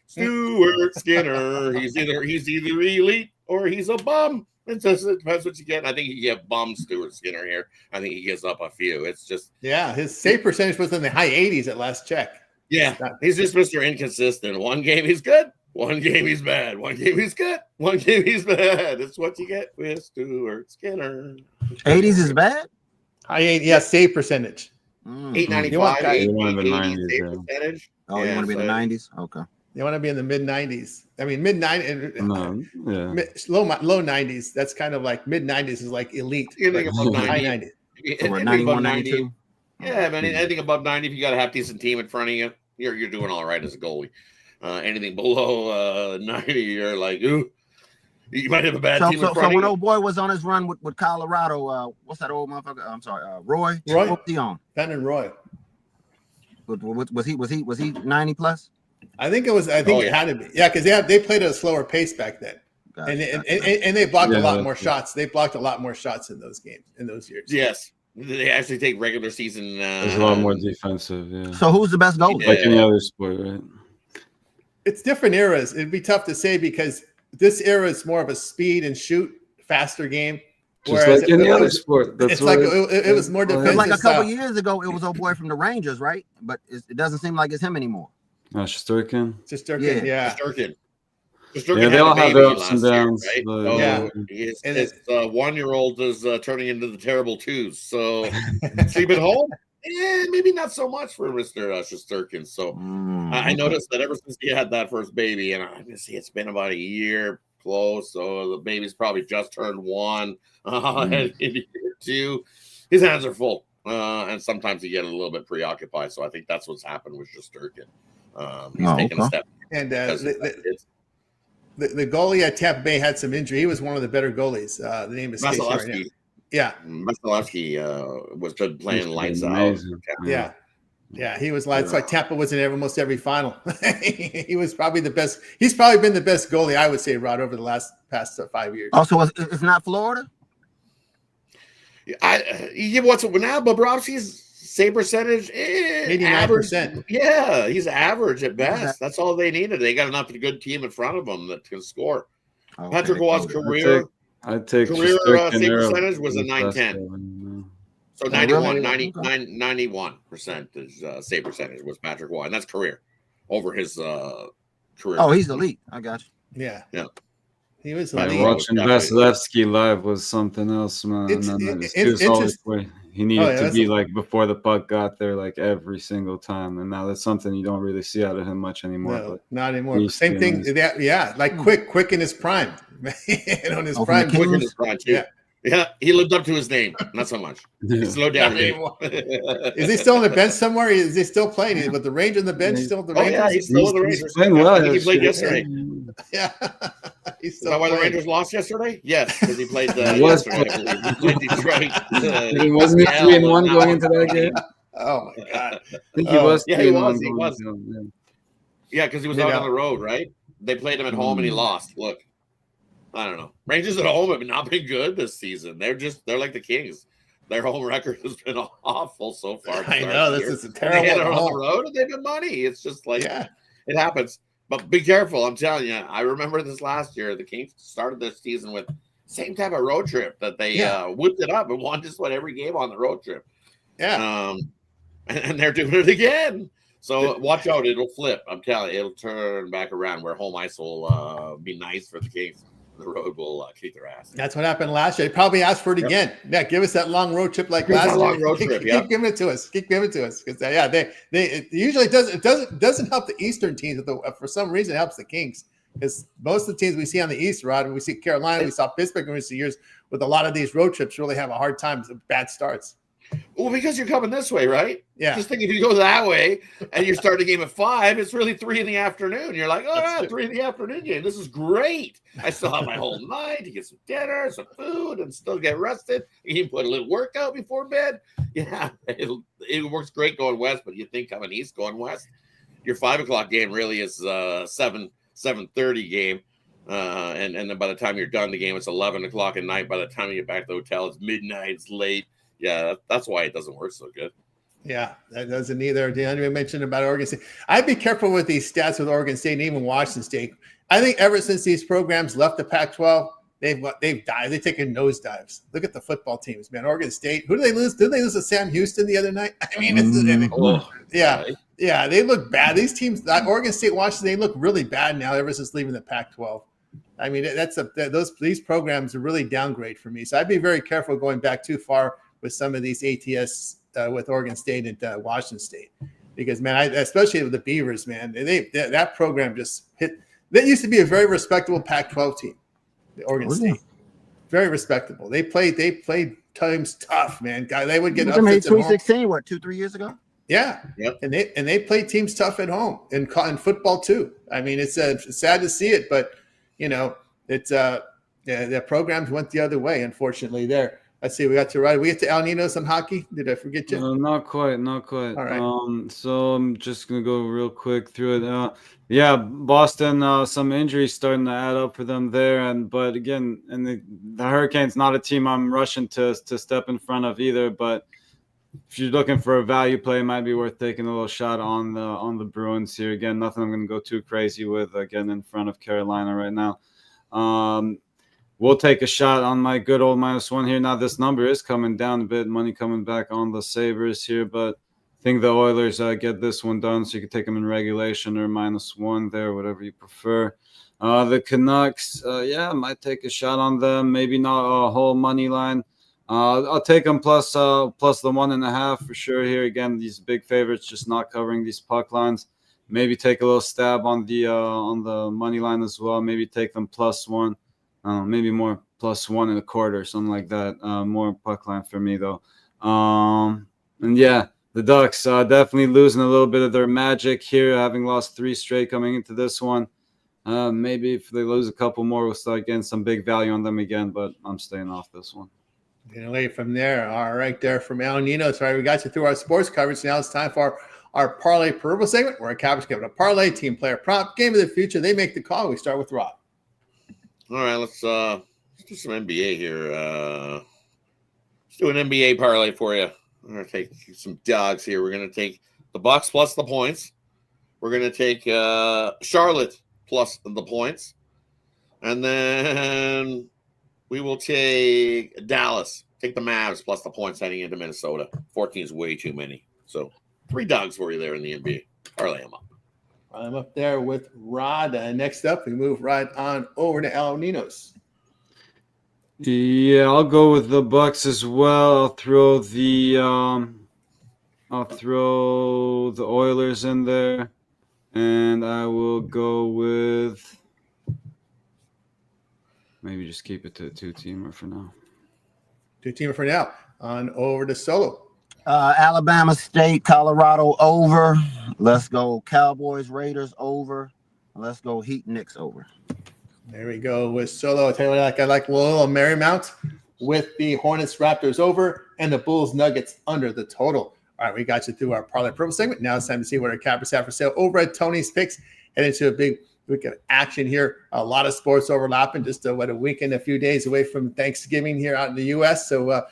Stuart Skinner. He's either elite or he's a bum. It depends what you get. I think you get bum Stuart Skinner here. I think he gives up a few. It's just his save percentage was in the high 80s at last check. Yeah, he's just Mr. Inconsistent. One game he's good, one game he's bad. One game he's good, one game he's bad. It's what you get with Stuart Skinner. 80s is bad? High 80, save percentage. 895, 880 save percentage. Oh, you want to be in the 90s? Okay. You want to be in the mid 90s. I mean, mid 90s, low 90s. That's kind of like mid 90s is like elite. Anything above 90. So we're 91, 92. Yeah, man. Anything above 90, if you got a half decent team in front of you, you're doing all right as a goalie. Anything below 90, you're like, ooh, you might have a bad team in front of you. So when old boy was on his run with Colorado, what's that old motherfucker? I'm sorry, Roy. What was he on? Ben and Roy. Was he 90 plus? I think it was. I think it had to be. Yeah, because they played at a slower pace back then, and they blocked a lot more shots. They blocked a lot more shots in those games in those years. Yes, they actually take regular season. There's a lot more defensive. Yeah. So who's the best goalie? Like any other sport, right? It's different eras. It'd be tough to say because this era is more of a speed and shoot faster game. Just like any other sport. That's it's like it was more defensive. Like a couple years ago, it was old boy from the Rangers, right? But it doesn't seem like it's him anymore. Shesterkin. Shesterkin, yeah. Shesterkin. Yeah, they all have their ups and downs. Right? But, yeah. His 1-year-old is turning into the terrible twos. So sleep at home? Maybe not so much for Mr. Shesterkin. So I noticed that ever since he had that first baby, and I'm going to see it's been about a year close. So the baby's probably just turned 1 and in year 2. His hands are full. And sometimes he gets a little bit preoccupied. So I think that's what's happened with Shesterkin. He's taking a step. And the goalie at Tampa Bay had some injury. He was one of the better goalies. The name is Vasilevsky. Yeah. Vasilevsky was playing lights out. Yeah, he was lights. That's why Tampa was in almost every final. He was probably the best. He's probably been the best goalie, I would say, Rod, over the past 5 years. Also, it's not Florida? What's now? Bobrovsky's save percentage, 89%. Yeah, he's average at best. That's all they needed. They got enough of a good team in front of them that can score. Okay. Patrick Waugh's career save percentage was a 910. So 91% is save percentage was Patrick Waugh, and that's career over his career. Oh, he's elite. I got you. Yeah. He was elite. Watching Vasilevsky live was something else, man. He needed to be like before the puck got there, like every single time. And now that's something you don't really see out of him much anymore. No, not anymore. Same thing. Like quick in his prime. On his prime. Quick in his prime, too. Yeah, he lived up to his name. Not so much. He slowed down anymore. Is he still on the bench somewhere? Is he still playing? With the Rangers on the bench, still with the Rangers? Yeah, he's still with the Rangers. He's playing well. He played yesterday. Yeah. Is that why the Rangers lost yesterday? Yes, because he played yesterday. He played Detroit. He wasn't 3-1 going into that game. Oh my God! I think he was. Yeah, he was. Yeah, because he was out on the road, right? They played him at home and he lost. Look. I don't know. Rangers at home have not been good this season. They're like the Kings. Their home record has been awful so far. I know this is a terrible. They on the road and they've been money. It's just like it happens. But be careful. I'm telling you. I remember this last year. The Kings started their season with same type of road trip that they whipped it up and won just about every game on the road trip. Yeah. And they're doing it again. So watch out. It'll flip. I'm telling you. It'll turn back around where home ice will be nice for the Kings. The road will kick their ass. That's what happened last year. They probably asked for it again. Yeah, give us that long road trip like last year. Long road trip. Keep giving it to us. Keep giving it to us because it usually doesn't help the Eastern teams. For some reason, it helps the Kings because most of the teams we see on the East, Rod, we see Carolina, we saw Pittsburgh in recent years with a lot of these road trips really have a hard time with bad starts. Well, because you're coming this way, right? Yeah. Just think if you go that way and you start a game at 5, it's really 3 in the afternoon. You're like, 3 in the afternoon game. This is great. I still have my whole night to get some dinner, some food, and still get rested. You can put a little workout before bed. Yeah, it works great going west, but you think coming east, going west, your 5 o'clock game really is 7:30 game. And then by the time you're done the game, it's 11 o'clock at night. By the time you get back to the hotel, it's midnight, it's late. Yeah, that's why it doesn't work so good. Yeah, that doesn't either. DeAndre mentioned about Oregon State. I'd be careful with these stats with Oregon State and even Washington State. I think ever since these programs left the Pac-12, they've dived. They've taken nosedives. Look at the football teams, man. Oregon State. Who did they lose? Did they lose to Sam Houston the other night? I mean, they look bad. These teams, Oregon State, Washington, they look really bad now ever since leaving the Pac-12. I mean, these programs are really downgrade for me. So I'd be very careful going back too far with some of these ATS with Oregon State and Washington State, because man, especially with the Beavers, man, that program just hit. That used to be a very respectable Pac-12 team, the Oregon State, very respectable. They played teams tough, man. They would get upsets. 2016, 2-3 years ago. Yeah, yep. And they played teams tough at home in football too. I mean, it's sad to see it, but it's the programs went the other way, unfortunately. There. Let's see. We get to El Nino, some hockey. Did I forget you? Not quite. All right. So I'm just gonna go real quick through it. Boston. Some injuries starting to add up for them there, but again, and the Hurricanes, not a team I'm rushing to step in front of either. But if you're looking for a value play, it might be worth taking a little shot on the Bruins here. Again, nothing I'm gonna go too crazy with. Again, in front of Carolina right now. we'll take a shot on my good old -1 here. Now this number is coming down a bit, money coming back on the Sabres here, but I think the Oilers get this one done, so you can take them in regulation or -1 there, whatever you prefer. The Canucks, might take a shot on them. Maybe not a whole money line. I'll take them plus the 1.5 for sure here. Again, these big favorites just not covering these puck lines. Maybe take a little stab on the money line as well. Maybe take them +1. Maybe more +1.25, something like that. More puck line for me though. And yeah, the Ducks definitely losing a little bit of their magic here, having lost 3 straight coming into this one. Maybe if they lose a couple more, we'll start getting some big value on them again, but I'm staying off this one. Getting away from there. All right, there from Al Nino. Sorry, we got you through our sports coverage. Now it's time for our parlay peripheral segment, where our captains give it a parlay, team player prop, game of the future. They make the call. We start with Rob. All right, let's do some NBA here. Let's do an NBA parlay for you. We're going to take some dogs here. We're going to take the Bucks plus the points. We're going to take Charlotte plus the points. And then we will take Dallas. Take the Mavs plus the points heading into Minnesota. 14 is way too many. So 3 dogs for you there in the NBA. Parlay them up. I'm up there with Rod. Next up, we move right on over to Al Ninos. Yeah, I'll go with the Bucks as well. I'll throw the Oilers in there, and I will go with maybe just keep it to a 2-teamer for now. 2-teamer for now. On over to Solo. Alabama State, Colorado over. Let's go Cowboys, Raiders over. Let's go Heat, Knicks over. There we go with Solo. I tell you what, I like a little Marymount with the Hornets, Raptors over, and the Bulls, Nuggets under the total. All right, we got you through our parlay purple segment. Now it's time to see what our cappers have for sale over at Tony's Picks. Head into a big week of action here. A lot of sports overlapping. Just a weekend, a few days away from Thanksgiving here out in the U.S. So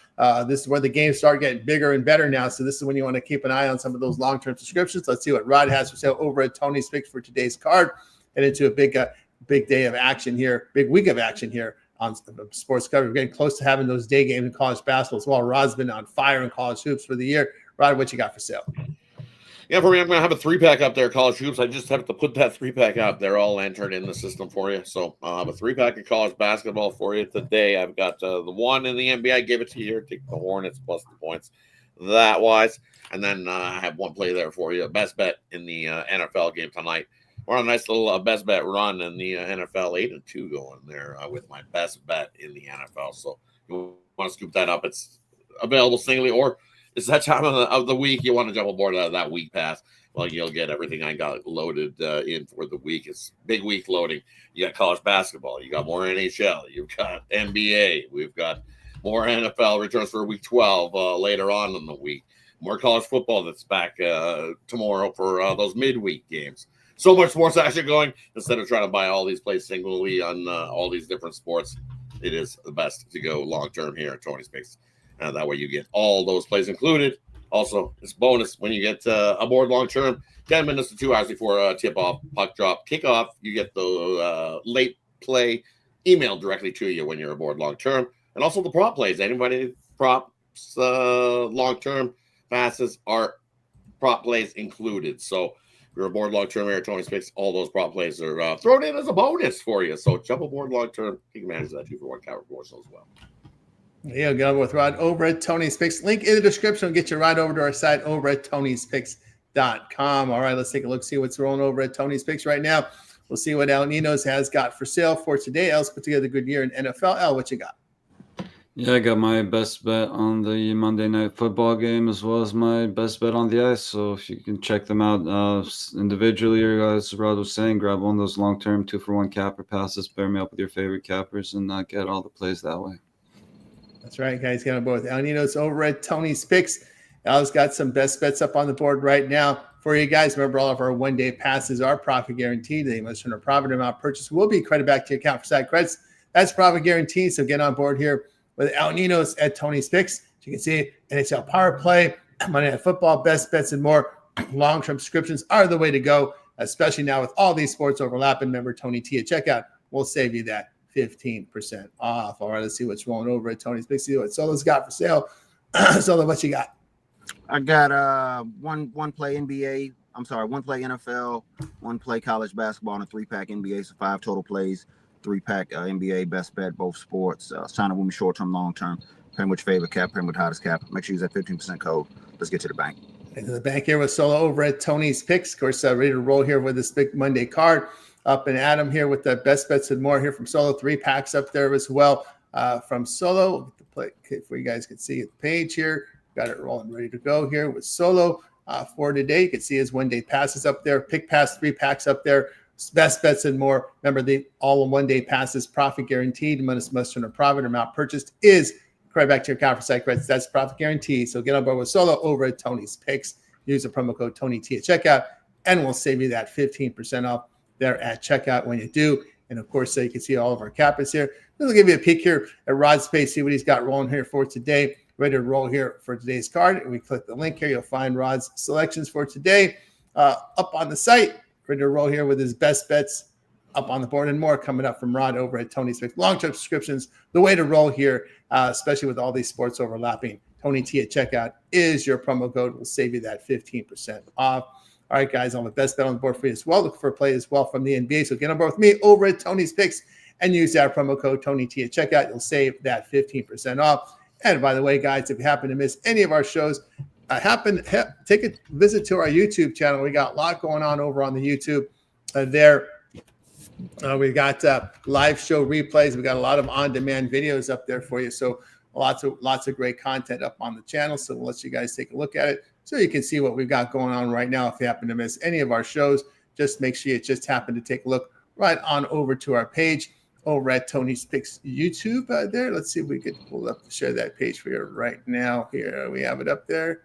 this is where the games start getting bigger and better now. So this is when you want to keep an eye on some of those long-term subscriptions. Let's see what Rod has for sale over at Tony's Picks for today's card. Head into a big day of action here, big week of action here on sports coverage. We're getting close to having those day games in college basketball as well. Rod's been on fire in college hoops for the year. Rod, what you got for sale? Yeah, for me, I'm going to have a 3-pack up there, college hoops. I just have to put that 3-pack out. They're all entered in the system for you. So I'll have a 3-pack of college basketball for you today. I've got the one in the NBA. I gave it to you here. Take the Hornets plus the points that wise. And then I have one play there for you. Best bet in the NFL game tonight. We're on a nice little best bet run in the NFL, 8-2 going there with my best bet in the NFL. So you want to scoop that up. It's available singly, or it's that time of the week you want to jump aboard that week pass. Well, you'll get everything I got loaded in for the week. It's big week loading. You got college basketball. You got more NHL. You've got NBA. We've got more NFL returns for week 12 later on in the week. More college football that's back tomorrow for those midweek games. So much sports action going. Instead of trying to buy all these plays singly on all these different sports, it is the best to go long-term here at Tony's Picks. That way you get all those plays included. Also, it's bonus when you get aboard long-term, 10 minutes to 2 hours before tip-off, puck drop, kickoff. You get the late play emailed directly to you when you're aboard long-term. And also the prop plays. Anybody props long-term passes are prop plays included. So if you're aboard long-term here at Tony's Picks, all those prop plays are thrown in as a bonus for you. So jump aboard long-term. You can manage that 2-for-1 cover promotion as well. Yeah, get over with Rod over at Tony's Picks. Link in the description will get you right over to our site over at Tony'sPicks.com. All right, let's take a look, see what's rolling over at Tony's Picks right now. We'll see what Al Ninos has got for sale for today. Al's put together a good year in NFL. Al, what you got? Yeah, I got my best bet on the Monday Night Football game as well as my best bet on the ice. So if you can check them out individually, or as Rod was saying, grab one of those long-term 2-for-1 capper passes, pair me up with your favorite cappers, and get all the plays that way. That's right, guys. Get on board with Al Ninos over at Tony's Picks. Al's got some best bets up on the board right now for you guys. Remember, all of our one-day passes are profit guaranteed. They must earn a profit amount purchase will be credited back to your account for side credits. That's profit guaranteed. So get on board here with Al Ninos at Tony's Picks. As you can see, NHL Power Play, Monday Night Football, best bets, and more. Long-term subscriptions are the way to go, especially now with all these sports overlapping. Remember, Tony T at checkout will save you that 15% off. All right, let's see what's rolling over at Tony's Picks. See what Solo's got for sale. Solo, what you got? I got one play NBA. I'm sorry, one play NFL, one play college basketball, and a 3-pack NBA. So 5 total plays, 3-pack NBA, best bet, both sports. Sign up with me short term, long term. Pay with your favorite cap, pay with hottest cap. Make sure you use that 15% code. Let's get to the bank. Into the bank here with Solo over at Tony's Picks. Of course, ready to roll here with this big Monday card. Up and Adam here with the best bets and more here from Solo. 3 packs up there as well from Solo. For you guys can see the page here. Got it rolling, ready to go here with Solo for today. You can see his 1 day passes up there. Pick pass 3 packs up there. Best bets and more. Remember, the all in 1 day passes, profit guaranteed. Must turn a profit. Amount purchased is credit back to your account for site credits. That's profit guaranteed. So get on board with Solo over at Tony's Picks. Use the promo code TonyT at checkout, and we'll save you that 15% off there at checkout when you do. And of course, you can see all of our capers here. We'll give you a peek here at Rod's page, see what he's got rolling here for today. Ready to roll here for today's card. And we click the link here. You'll find Rod's selections for today up on the site. Ready to roll here with his best bets up on the board and more coming up from Rod over at Tony's Picks. Long-term subscriptions, the way to roll here, especially with all these sports overlapping. Tony T at checkout is your promo code. We'll save you that 15% off. All right, guys, on the best bet on the board for you as well. Look for a play as well from the NBA. So get on board with me over at Tony's Picks and use that promo code Tony T at checkout. You'll save that 15% off. And by the way, guys, if you happen to miss any of our shows, take a visit to our YouTube channel. We got a lot going on over on the YouTube there. We got live show replays. We got a lot of on-demand videos up there for you. So lots of great content up on the channel. So we'll let you guys take a look at it so you can see what we've got going on right now. If you happen to miss any of our shows, just make sure you just happen to take a look right on over to our page over at Tony's Picks YouTube there. Let's see if we could pull up to share that page for you right now. Here we have it up there.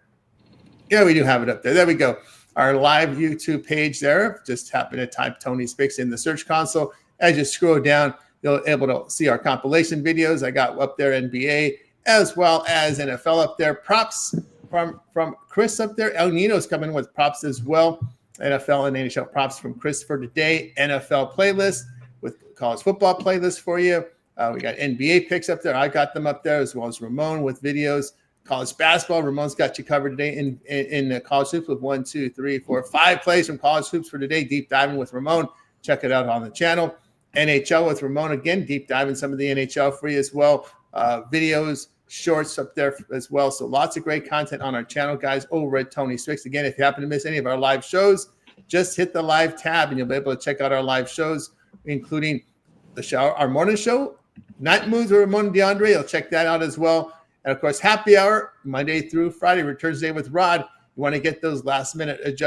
Yeah, we do have it up there. There we go. Our live YouTube page there. Just happen to type Tony's Picks in the search console. As you scroll down, you'll be able to see our compilation videos. I got up there NBA as well as NFL up there. Props from Chris up there. El Nino's coming with props as well. NFL and NHL props from Chris for today. NFL playlist with college football playlist for you. We got NBA picks up there. I got them up there as well as Ramon with videos. College basketball, Ramon's got you covered today in college hoops with 1, 2, 3, 4, 5 plays from college hoops for today. Deep diving with Ramon. Check it out on the channel. NHL with Ramon again. Deep diving some of the NHL for you as well. Videos, shorts up there as well. So lots of great content on our channel, guys, over at Tony's Picks. Again, if you happen to miss any of our live shows, just hit the live tab and you'll be able to check out our live shows, including the show, our morning show, Night Moves with Ramon and DeAndre. You'll check that out as well. And, of course, happy hour, Monday through Friday, returns day with Rod. You want to get those last-minute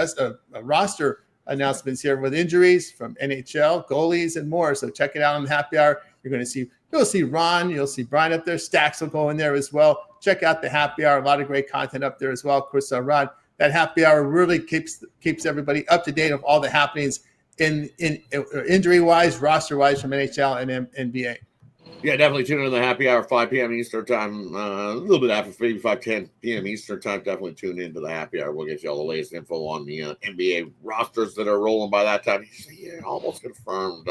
roster announcements here with injuries from NHL, goalies, and more. So check it out on the happy hour. You'll see Ron. You'll see Brian up there. Stacks will go in there as well. Check out the happy hour. A lot of great content up there as well. Of course, Rod, that happy hour really keeps everybody up to date of all the happenings in injury-wise, roster-wise from NHL and NBA. Yeah, definitely tune in to the happy hour, 5 p.m. Eastern time. A little bit after, maybe 10 p.m. Eastern time. Definitely tune into the happy hour. We'll get you all the latest info on the NBA rosters that are rolling by that time. Yeah, almost confirmed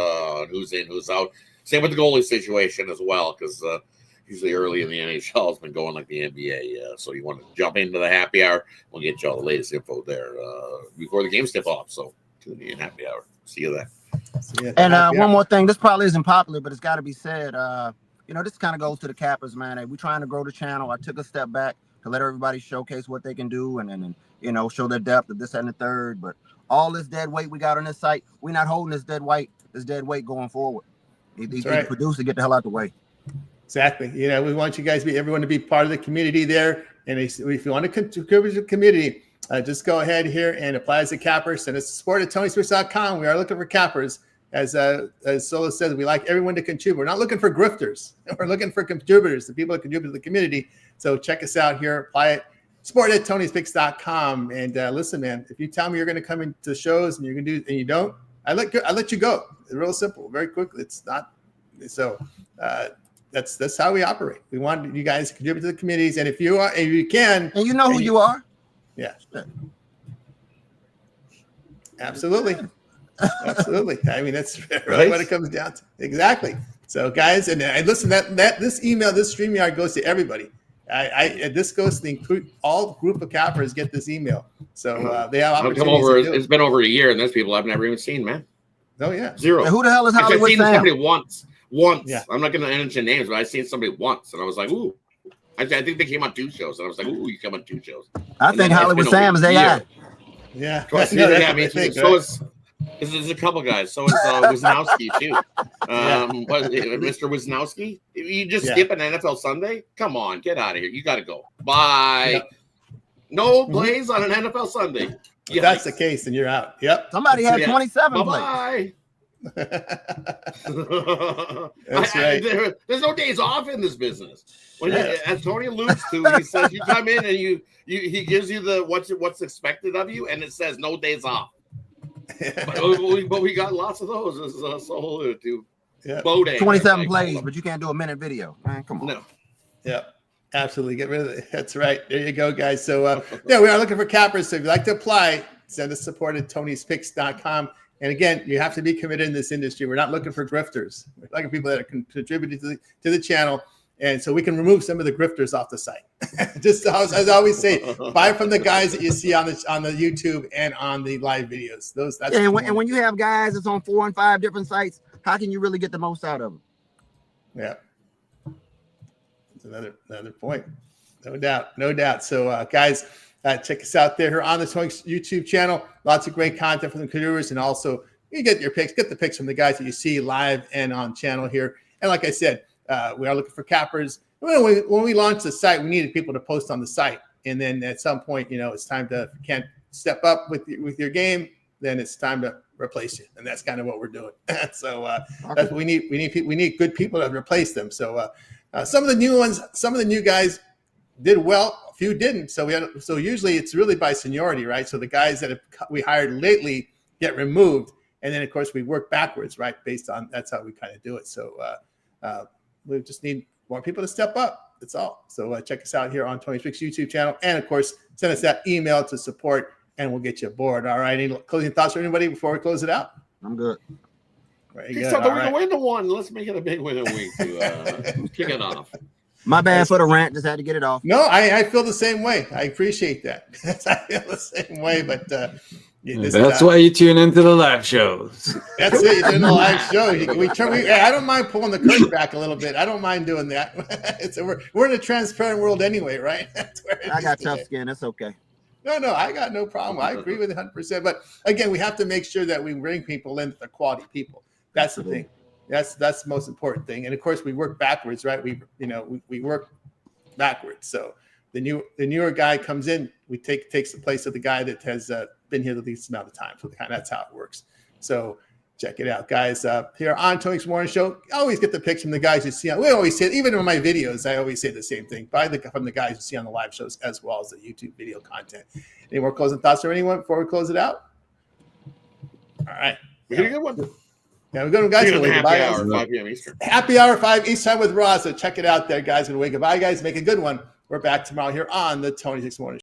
who's in, who's out. Same with the goalie situation as well, because usually early in the NHL it's been going like the NBA. So you want to jump into the happy hour. We'll get you all the latest info there before the games tip off. So tune in happy hour. See you there. And one more thing, this probably isn't popular, but it's got to be said. This kind of goes to the cappers, man. Hey, we're trying to grow the channel. I took a step back to let everybody showcase what they can do and show their depth of this and the third. But all this dead weight we got on this site, we're not holding this dead weight going forward. These producers get the hell out the way. Exactly. We want you guys, everyone to be part of the community there. And if you want to contribute to the community, just go ahead here and apply as a capper. Send us support at TonySpicks.com. We are looking for cappers. As Solo says, we like everyone to contribute. We're not looking for grifters. We're looking for contributors, the people that contribute to the community. So check us out here. Apply it. Support at TonySpicks.com. And listen, man, if you tell me you're going to come into shows and you're going to do and you don't, I let you go. It's real simple, very quickly. It's not so. That's how we operate. We want you guys to contribute to the communities, and if you can, and you know who you are. Yeah. Absolutely. Absolutely. I mean, that's really what it comes down to. Exactly. So, guys, and listen, that this email, this StreamYard goes to everybody. This goes to include all group of cappers get this email. So they have opportunities to do it. It's been over a year, and there's people I've never even seen, man. Oh, yeah. Zero. Who the hell is Actually, Hollywood I've seen Sam? somebody once. Yeah. I'm not going to mention names, but I've seen somebody once, and I was like, ooh. I think they came on 2 shows, and I was like, ooh, you come on 2 shows. I think Hollywood Sam is AI. Yeah. I mean, so is a couple guys. So is Wisnowski, too. Mr. Wisnowski? You just skip an NFL Sunday? Come on, get out of here. You got to go. Bye. Yep. No plays on an NFL Sunday. If that's the case, then you're out. Yep. Somebody had 27 plays. Bye-bye. That's right. There's no days off in this business. When as Tony alludes to, he says you come in and he gives you the what's expected of you, and it says no days off. but we got lots of those, as Saul alluded to. Yeah. 27 plays, but you can't do a minute video. Man, come on. No. Yeah. Absolutely. Get rid of it. That's right. There you go, guys. So, we are looking for cappers. So if you'd like to apply, send us support at tonyspicks.com. And again, you have to be committed in this industry. We're not looking for grifters. We're looking for people that are contributing to the channel. And so we can remove some of the grifters off the site. Just as I always say, buy from the guys that you see on the YouTube and on the live videos. And when you have guys that's on 4 and 5 different sites, how can you really get the most out of them? Yeah. That's another point. No doubt. So, guys, check us out there on the Toinks YouTube channel. Lots of great content from the creators, and also you get your picks, get the picks from the guys that you see live and on channel here. And like I said, we are looking for cappers. When we launched the site, we needed people to post on the site, and then at some point, it's time to, if you can't step up with your game, then it's time to replace you, and that's kind of what we're doing. So that's what we need. We need good people to replace them. So some of the new ones, some of the new guys did well. A few didn't. So usually it's really by seniority, right? So the guys that we hired lately get removed, and then of course we work backwards, right? Based on that's how we kind of do it. So we just need more people to step up. That's all. So check us out here on Tony Speaks YouTube channel, and of course send us that email to support, and we'll get you aboard. All right. Any closing thoughts for anybody before we close it out? I'm good. We're going to win the one. Let's make it a big win week to kick it off. My bad for the rant. Just had to get it off. No, I feel the same way. I appreciate that. I feel the same way, but that's why you tune into the live shows. That's it. You're doing the live show. I don't mind pulling the curtain back a little bit. I don't mind doing that. We're in a transparent world anyway, right? I got tough skin. It's okay. No, I got no problem. I agree with 100%. But again, we have to make sure that we bring people in that are quality people. That's the thing. That's the most important thing. And of course, we work backwards, right? We work backwards. So the newer guy comes in, takes the place of the guy that has been here the least amount of time. So that's how it works. So check it out, guys. Here on Tony's Morning Show, I always get the picks from the guys you see. We always say, even in my videos, I always say the same thing. Buy from the guys you see on the live shows as well as the YouTube video content. Any more closing thoughts or anyone before we close it out? All right. We got a good one. Yeah, we're going to guys. Happy hour, 5 p.m. Eastern. Happy hour 5 Eastern time with Ross. So check it out there, guys. We're going to wake up. Bye, guys. Make a good one. We're back tomorrow here on the Tony 6 Morning Show.